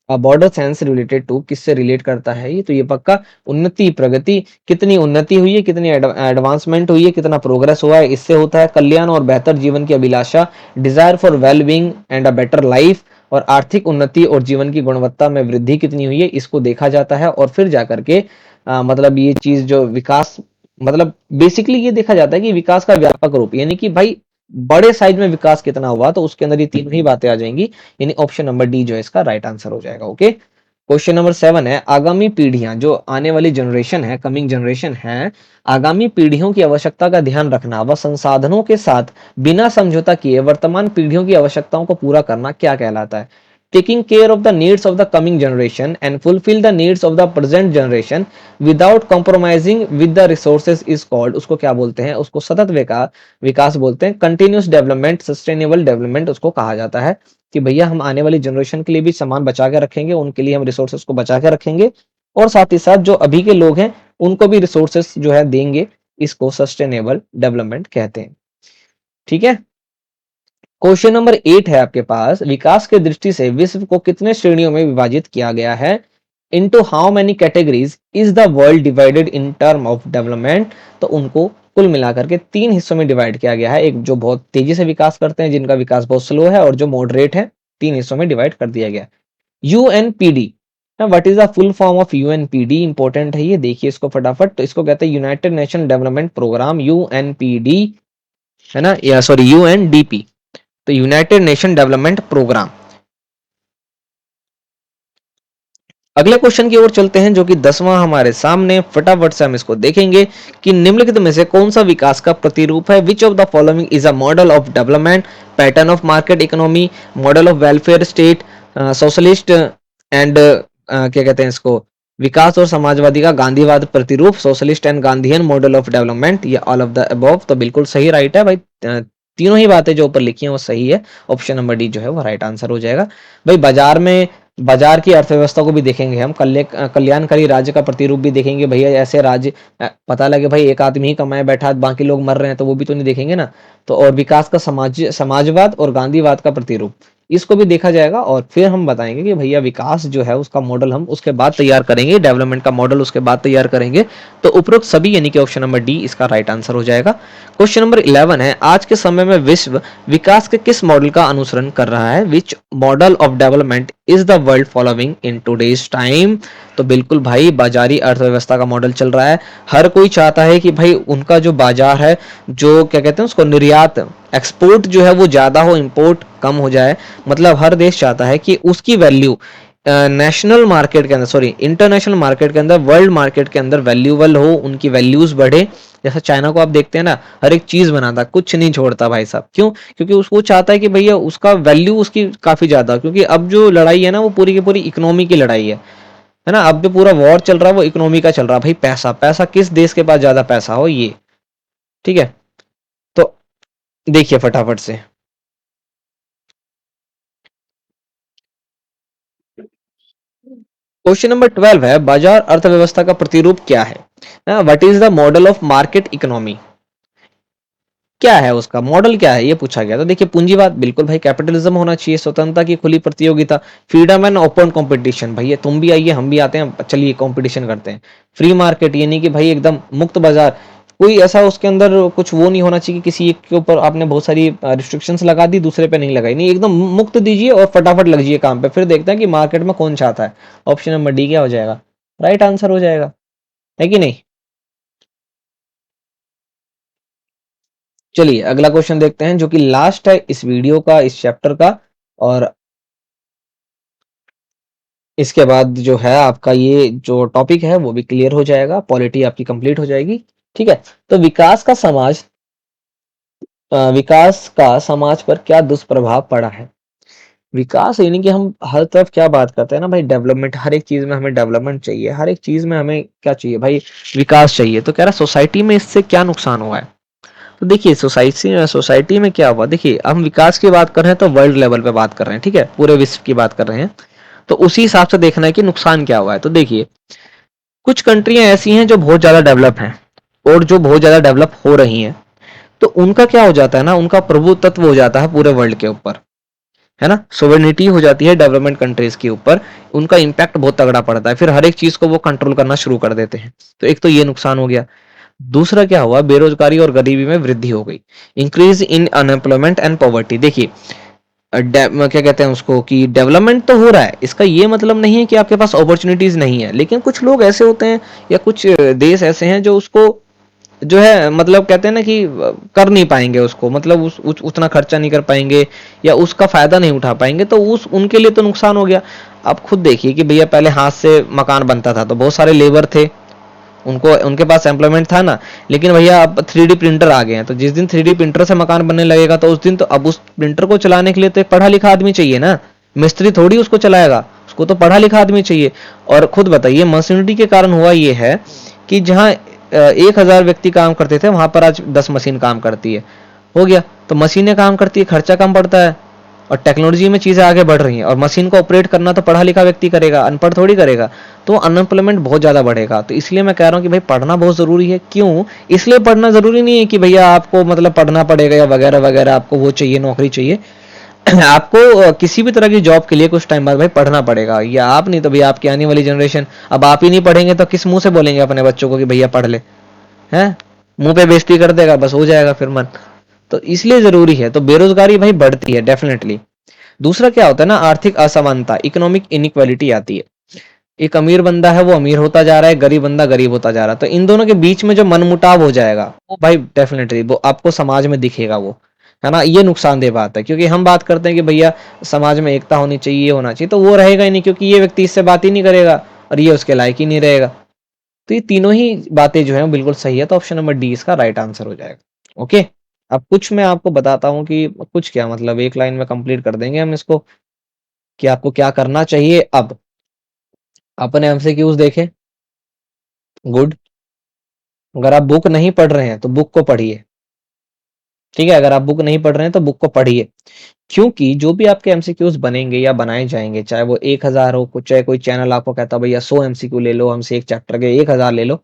Speaker 1: Border science related to, किससे रिलेट करता है ये? तो ये पक्का उन्नति प्रगति, कितनी उन्नति हुई है, कितनी एडवांसमेंट हुई है, कितना प्रोग्रेस हुआ है, इससे होता है। कल्याण और बेहतर जीवन की अभिलाषा, desire for well being and a better life, और आर्थिक उन्नति और जीवन की गुणवत्ता में वृद्धि कितनी हुई है, इसको देखा जाता है। और फिर जाकर के मतलब ये चीज जो विकास, मतलब बेसिकली ये देखा जाता है कि विकास का व्यापक रूप, यानी कि भाई बड़े साइज में विकास कितना हुआ, तो उसके अंदर ये तीनों ही बातें आ जाएंगी, यानी ऑप्शन नंबर डी जो है इसका राइट आंसर हो जाएगा। ओके, क्वेश्चन नंबर 7 है, आगामी पीढ़ियां, जो आने वाली जनरेशन है, कमिंग जनरेशन है, आगामी पीढ़ियों की आवश्यकता का ध्यान रखना व संसाधनों के साथ बिना समझौता किए वर्तमान पीढ़ियों की आवश्यकताओं को पूरा करना क्या कहलाता है? taking care of the needs of the coming generation and fulfill the needs of the present generation without compromising with the resources is called, उसको क्या बोलते हैं, उसको सतत विकास बोलते हैं, कंटिन्यूस डेवलपमेंट, सस्टेनेबल डेवलपमेंट उसको कहा जाता है कि भैया हम आने वाली जनरेशन के लिए भी सामान बचा के रखेंगे, उनके लिए हम रिसोर्सेस को बचा के रखेंगे और साथ ही साथ जो अभी के लोग हैं उनको भी रिसोर्सेस जो है देंगे, इसको सस्टेनेबल डेवलपमेंट कहते हैं। ठीक है, क्वेश्चन नंबर 8 है आपके पास, विकास की दृष्टि से विश्व को कितने श्रेणियों में विभाजित किया गया है? Into how many categories is the world divided in term of development? तो उनको कुल मिलाकर के 3 हिस्सों में डिवाइड किया गया है, एक जो बहुत तेजी से विकास करते हैं जिनका विकास बहुत स्लो है और जो मॉडरेट है, 3 हिस्सों में डिवाइड कर दिया गया। UNPD, what is the full form of UNPD? Important है ये, देखिए इसको फटाफट। तो इसको कहते हैं United Nation Development programme, UNPD है ना, या सॉरी यूएनडीपी, तो यूनाइटेड नेशन डेवलपमेंट प्रोग्राम। अगले क्वेश्चन की ओर चलते हैं जो कि 10वां हमारे सामने, फटाफट से हम इसको देखेंगे कि निम्नलिखित में से कौन सा विकास का प्रतिरूप है? Which of the following is a model of development? Pattern of market economy, model of welfare state, socialist and क्या कहते हैं इसको, विकास और समाजवादी का गांधीवाद प्रतिरूप, socialist and Gandhian model of development, या ऑल ऑफ द अबव? तो बिल्कुल सही राइट है भाई, तीनों ही बातें जो ऊपर लिखी हैं वो सही है, ऑप्शन नंबर डी जो है वो राइट आंसर हो जाएगा। भाई बाजार की अर्थव्यवस्था को भी देखेंगे हम, कल्याणकारी राज्य का प्रतिरूप भी देखेंगे भैया, ऐसे राज्य पता लगे भाई एक आदमी ही कमाए बैठा बाकी लोग मर रहे हैं तो वो भी तो नहीं देखेंगे ना। तो और विकास का समाजवाद और गांधीवाद का प्रतिरूप, इसको भी देखा जाएगा और फिर हम बताएंगे कि भैया विकास जो है उसका मॉडल हम उसके बाद तैयार करेंगे, डेवलपमेंट का मॉडल उसके बाद तैयार करेंगे। तो उपरोक्त सभी यानी कि ऑप्शन नंबर डी इसका राइट आंसर हो जाएगा। क्वेश्चन नंबर 11 है, आज के समय में विश्व विकास के किस मॉडल का अनुसरण कर रहा है? Which model of development is the world following in today's time? तो बिल्कुल भाई बाजारी अर्थव्यवस्था का मॉडल चल रहा है। हर कोई चाहता है कि भाई उनका जो बाजार है, जो क्या कहते हैं उसको, निर्यात, एक्सपोर्ट जो है वो ज्यादा हो, इंपोर्ट कम हो जाए। मतलब हर देश चाहता है कि उसकी वैल्यू नेशनल मार्केट के अंदर, सॉरी इंटरनेशनल मार्केट के अंदर, वर्ल्ड मार्केट के अंदर वैल्यूबल हो, उनकी वैल्यूज बढ़े। जैसा चाइना को आप देखते हैं ना, हर एक चीज बनाता, कुछ नहीं छोड़ता भाई साहब। क्यों? क्योंकि उसको चाहता है कि भैया उसका वैल्यू उसकी काफी ज्यादा, क्योंकि अब जो लड़ाई है ना वो पूरी की पूरी इकोनॉमी की लड़ाई है ना। अब जो पूरा वॉर चल रहा है वो इकोनॉमी का चल रहा है भाई, पैसा पैसा, किस देश के पास ज्यादा पैसा हो ये। ठीक है, तो देखिए फटाफट से क्वेश्चन नंबर 12 है, बाजार अर्थव्यवस्था का प्रतिरूप क्या है? What is the model of market economy? क्या है उसका मॉडल, क्या है ये पूछा गया। तो देखिए पूंजीवाद, बिल्कुल भाई कैपिटलिज्म होना चाहिए, स्वतंत्रता की खुली प्रतियोगिता, फ्रीडम एंड ओपन कंपटीशन, भैया तुम भी आइए हम भी आते हैं, चलिए कंपटीशन करते हैं। फ्री मार्केट यानी कि भाई एकदम मुक्त बाजार, कोई ऐसा उसके अंदर कुछ वो नहीं होना चाहिए कि किसी एक के ऊपर आपने बहुत सारी रिस्ट्रिक्शंस लगा दी दूसरे पे नहीं लगाई, नहीं एकदम मुक्त दीजिए और फटाफट लग जाइए काम पे, फिर देखते हैं कि मार्केट में कौन चाहता है। ऑप्शन नंबर डी क्या हो जाएगा, राइट आंसर हो जाएगा, है कि नहीं। चलिए अगला क्वेश्चन देखते हैं जो कि लास्ट है इस वीडियो का, इस चैप्टर का, और इसके बाद जो है आपका ये जो टॉपिक है वो भी क्लियर हो जाएगा, पॉलिटी आपकी कंप्लीट हो जाएगी। ठीक है, तो विकास का समाज पर क्या दुष्प्रभाव पड़ा है? विकास यानी कि हम हर तरफ क्या बात करते हैं ना भाई, डेवलपमेंट, हर एक चीज में हमें डेवलपमेंट चाहिए, हर एक चीज में हमें क्या चाहिए भाई, विकास चाहिए। तो कह रहा सोसाइटी में इससे क्या नुकसान हुआ है? तो देखिए सोसाइटी में क्या हुआ, देखिए हम विकास की बात कर रहे हैं तो वर्ल्ड लेवल पे बात कर रहे हैं, ठीक है, पूरे विश्व की बात कर रहे हैं। तो उसी हिसाब से देखना है कि नुकसान क्या हुआ है। तो देखिए कुछ कंट्रियां ऐसी हैं जो बहुत ज्यादा डेवलप हैं और जो बहुत ज्यादा डेवलप हो रही हैं, तो उनका क्या हो जाता है ना, उनका प्रभुत्व हो जाता है पूरे वर्ल्ड के ऊपर, है ना, सोवेनिटी हो जाती है डेवलपमेंट कंट्रीज के ऊपर, उनका इम्पैक्ट बहुत तगड़ा पड़ता है, फिर हर एक चीज को वो कंट्रोल करना शुरू कर देते हैं। तो एक तो ये नुकसान हो गया। दूसरा क्या हुआ, बेरोजगारी और गरीबी में वृद्धि हो गई, increase in unemployment and poverty. देखिए क्या कहते हैं उसको कि डेवलपमेंट तो हो रहा है, इसका ये मतलब नहीं है कि आपके पास अपॉर्चुनिटीज नहीं है, लेकिन कुछ लोग ऐसे होते हैं या कुछ देश ऐसे हैं जो उसको जो है मतलब कहते हैं ना कि कर नहीं पाएंगे उसको, मतलब उतना खर्चा नहीं कर पाएंगे या उसका फायदा नहीं उठा पाएंगे, तो उस उनके लिए तो नुकसान हो गया। आप खुद देखिए कि भैया पहले हाथ से मकान बनता था तो बहुत सारे लेबर थे, उनको उनके पास एम्प्लॉयमेंट था ना, लेकिन भैया अब 3D प्रिंटर आ गए हैं, तो जिस दिन 3D प्रिंटर से मकान बनने लगेगा तो उस दिन तो अब उस प्रिंटर को चलाने के लिए तो एक पढ़ा लिखा आदमी चाहिए ना, मिस्त्री थोड़ी उसको चलाएगा, उसको तो पढ़ा लिखा आदमी चाहिए। और खुद बताइए, मशीनरी के कारण हुआ ये है कि जहाँ 1,000 व्यक्ति काम करते थे वहां पर आज 10 मशीन काम करती है। हो गया, तो मशीनें काम करती है, खर्चा कम पड़ता है, और टेक्नोलॉजी में चीजें आगे बढ़ रही हैं। और मशीन को ऑपरेट करना तो पढ़ा लिखा व्यक्ति करेगा, अनपढ़ थोड़ी करेगा। तो अनएम्प्लॉयमेंट बहुत ज्यादा बढ़ेगा। तो इसलिए मैं कह रहा हूँ कि भाई पढ़ना बहुत जरूरी है। क्यों? इसलिए पढ़ना जरूरी नहीं है कि भैया आपको मतलब पढ़ना पड़ेगा या वगैरह वगैरह, आपको वो चाहिए, नौकरी चाहिए। आपको किसी भी तरह की जॉब के लिए कुछ टाइम बाद भाई पढ़ना पड़ेगा। या आप नहीं तो भैया आपकी आने वाली जनरेशन, अब आप ही नहीं पढ़ेंगे तो किस मुंह से बोलेंगे अपने बच्चों को कि भैया पढ़ ले? हैं? मुंह पे बेइज्जती कर देगा, बस हो जाएगा फिर मन। तो इसलिए जरूरी है। तो बेरोजगारी भाई बढ़ती है डेफिनेटली। दूसरा क्या होता है ना, आर्थिक असमानता, इकोनॉमिक इनइक्वालिटी आती है। एक अमीर बंदा है वो अमीर होता जा रहा है, गरीब बंदा गरीब होता जा रहा है। तो इन दोनों के बीच में जो मनमुटाव हो जाएगा वो भाई डेफिनेटली वो आपको समाज में दिखेगा, वो है ना। ये नुकसानदेह बात है, क्योंकि हम बात करते हैं कि भैया समाज में एकता होनी चाहिए, ये होना चाहिए, तो वो रहेगा ही नहीं, क्योंकि ये व्यक्ति इससे बात ही नहीं करेगा और ये उसके लायक ही नहीं रहेगा। तो ये तीनों ही बातें जो है बिल्कुल सही है। तो ऑप्शन नंबर डी इसका राइट आंसर हो जाएगा। ओके। अब कुछ मैं आपको बताता हूँ कि कुछ क्या मतलब, एक लाइन में कंप्लीट कर देंगे हम इसको, कि आपको क्या करना चाहिए। अब अपने एमसीक्यूज देखें। गुड। अगर आप बुक नहीं पढ़ रहे हैं तो बुक को पढ़िए। ठीक है, अगर आप बुक नहीं पढ़ रहे हैं तो बुक को पढ़िए। क्योंकि जो भी आपके एमसीक्यूज बनेंगे या बनाए जाएंगे, चाहे वो 1,000 हो, चाहे कोई चैनल आपको कहता है भैया 100 एमसीक्यू ले लो हमसे, एक चैप्टर के 1,000 ले लो,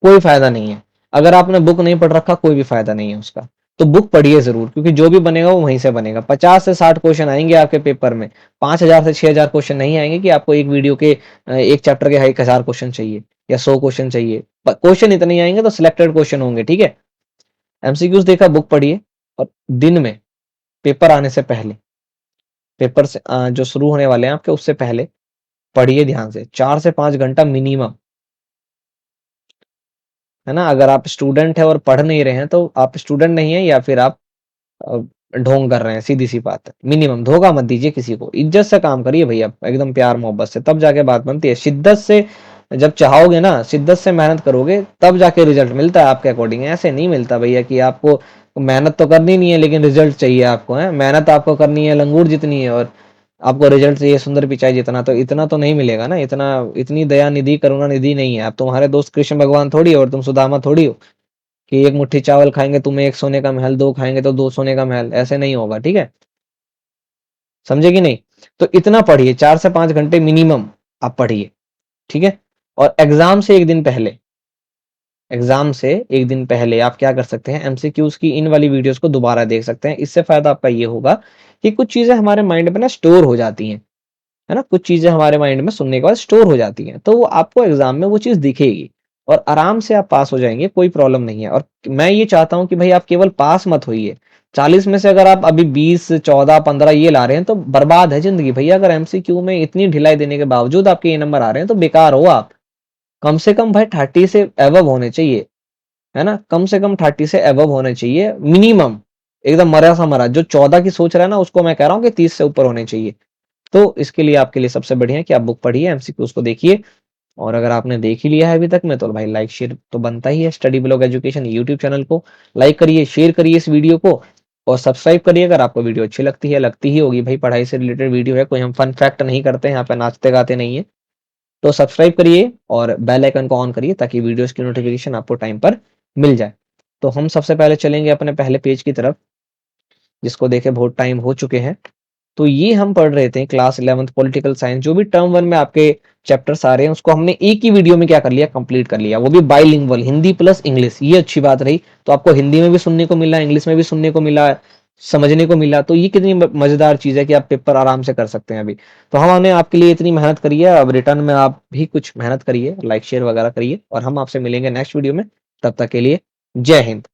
Speaker 1: कोई फायदा नहीं है। अगर आपने बुक नहीं पढ़ रखा, कोई भी फायदा नहीं है उसका। तो बुक पढ़िए जरूर, क्योंकि जो भी बनेगा वो वहीं से बनेगा। 50 से 60 क्वेश्चन आएंगे आपके पेपर में। 5,000 से 6,000 क्वेश्चन नहीं आएंगे कि आपको एक वीडियो के एक चैप्टर के 1,000 क्वेश्चन चाहिए या 100 क्वेश्चन चाहिए। क्वेश्चन इतने ही आएंगे तो सिलेक्टेड क्वेश्चन होंगे। ठीक है, एमसीक्यूज देखा, बुक पढ़िए। और दिन में पेपर आने से पहले, पेपर से जो शुरू होने वाले हैं आपके, उससे पहले पढ़िए ध्यान से, 4 से 5 घंटा मिनिमम, है ना। अगर आप स्टूडेंट है और पढ़ नहीं रहे हैं तो आप स्टूडेंट नहीं है, या फिर आप अ, ढोंग कर रहे हैं, सीधी सी बात है। मिनिमम धोखा मत दीजिए किसी को, इज्जत से काम करिए भैया, एकदम प्यार मोहब्बत से, तब जाके बात बनती है। शिद्दत से जब चाहोगे ना, शिद्दत से मेहनत करोगे, तब जाके रिजल्ट मिलता है आपके अकॉर्डिंग। ऐसे नहीं मिलता भैया कि आपको मेहनत तो करनी नहीं है लेकिन रिजल्ट चाहिए आपको, है। मेहनत आपको करनी है लंगूर जितनी है, और आपको रिजल्ट चाहिए सुंदर पिचाई जितना। तो इतना तो नहीं मिलेगा ना, इतना इतनी दया निधि करुणा निधि नहीं है। आप तुम्हारे दोस्त कृष्ण भगवान थोड़ी हो, और तुम सुदामा थोड़ी हो कि एक मुट्ठी चावल खाएंगे तुम्हें एक सोने का महल, दो खाएंगे तो दो सोने का महल। ऐसे नहीं होगा, ठीक है, समझे कि नहीं? तो इतना पढ़िए, 4 से 5 घंटे मिनिमम आप पढ़िए। ठीक है। और एग्जाम से एक दिन पहले आप क्या कर सकते हैं, एमसीक्यूज की इन वाली वीडियोस को दोबारा देख सकते हैं। इससे फायदा आपका ये होगा कि कुछ चीजें हमारे माइंड में ना स्टोर हो जाती हैं, है ना। कुछ चीजें हमारे माइंड में सुनने के बाद स्टोर हो जाती हैं, तो वो आपको एग्जाम में वो चीज दिखेगी और आराम से आप पास हो जाएंगे, कोई प्रॉब्लम नहीं है। और मैं ये चाहता हूं कि भाई आप केवल पास मत होइए। 40 में से अगर आप अभी 20, 14, 15 ये ला रहे हैं तो बर्बाद है जिंदगी भैया। अगर एमसीक्यू में इतनी ढिलाई देने के बावजूद आपके ये नंबर आ रहे हैं तो बेकार हो आप। कम से कम भाई 30 से एवब होने चाहिए, है ना। कम से कम 30 से एवब होने चाहिए मिनिमम। एकदम मरा सा मरा जो 14 की सोच रहा है ना, उसको मैं कह रहा हूँ कि 30 से ऊपर होने चाहिए। तो इसके लिए आपके लिए सबसे बढ़िया है कि आप बुक पढ़िए, एमसीक्यूज को देखिए। और अगर आपने देख ही लिया है अभी तक में, तो भाई लाइक शेयर तो बनता ही है। Study blog education YouTube channel को लाइक करिए, शेयर करिए इस वीडियो को, और सब्सक्राइब करिए अगर आपको वीडियो अच्छी लगती है। लगती ही होगी भाई, पढ़ाई से रिलेटेड वीडियो है, कोई हम फन फैक्ट नहीं करते हैं यहाँ पे, नाचते गाते नहीं है। तो सब्सक्राइब करिए और बेल आइकन को ऑन करिए ताकि वीडियोस की नोटिफिकेशन आपको टाइम पर मिल जाए। तो हम सबसे पहले चलेंगे अपने पहले पेज की तरफ, जिसको देखे बहुत टाइम हो चुके हैं। तो ये हम पढ़ रहे थे क्लास 11th पॉलिटिकल साइंस, जो भी टर्म 1 में आपके चैप्टर्स आ रहे हैं उसको हमने एक ही वीडियो में क्या कर लिया, कंप्लीट कर लिया। वो भी बाइलिंगुअल, हिंदी प्लस इंग्लिश। ये अच्छी बात रही। तो आपको हिंदी में भी सुनने को मिला, इंग्लिश में भी सुनने को मिला, समझने को मिला। तो ये कितनी मजेदार चीज है कि आप पेपर आराम से कर सकते हैं अभी। तो हमने आपके लिए इतनी मेहनत करी है, अब रिटर्न में आप भी कुछ मेहनत करिए, लाइक शेयर वगैरह करिए, और हम आपसे मिलेंगे नेक्स्ट वीडियो में। तब तक के लिए जय हिंद।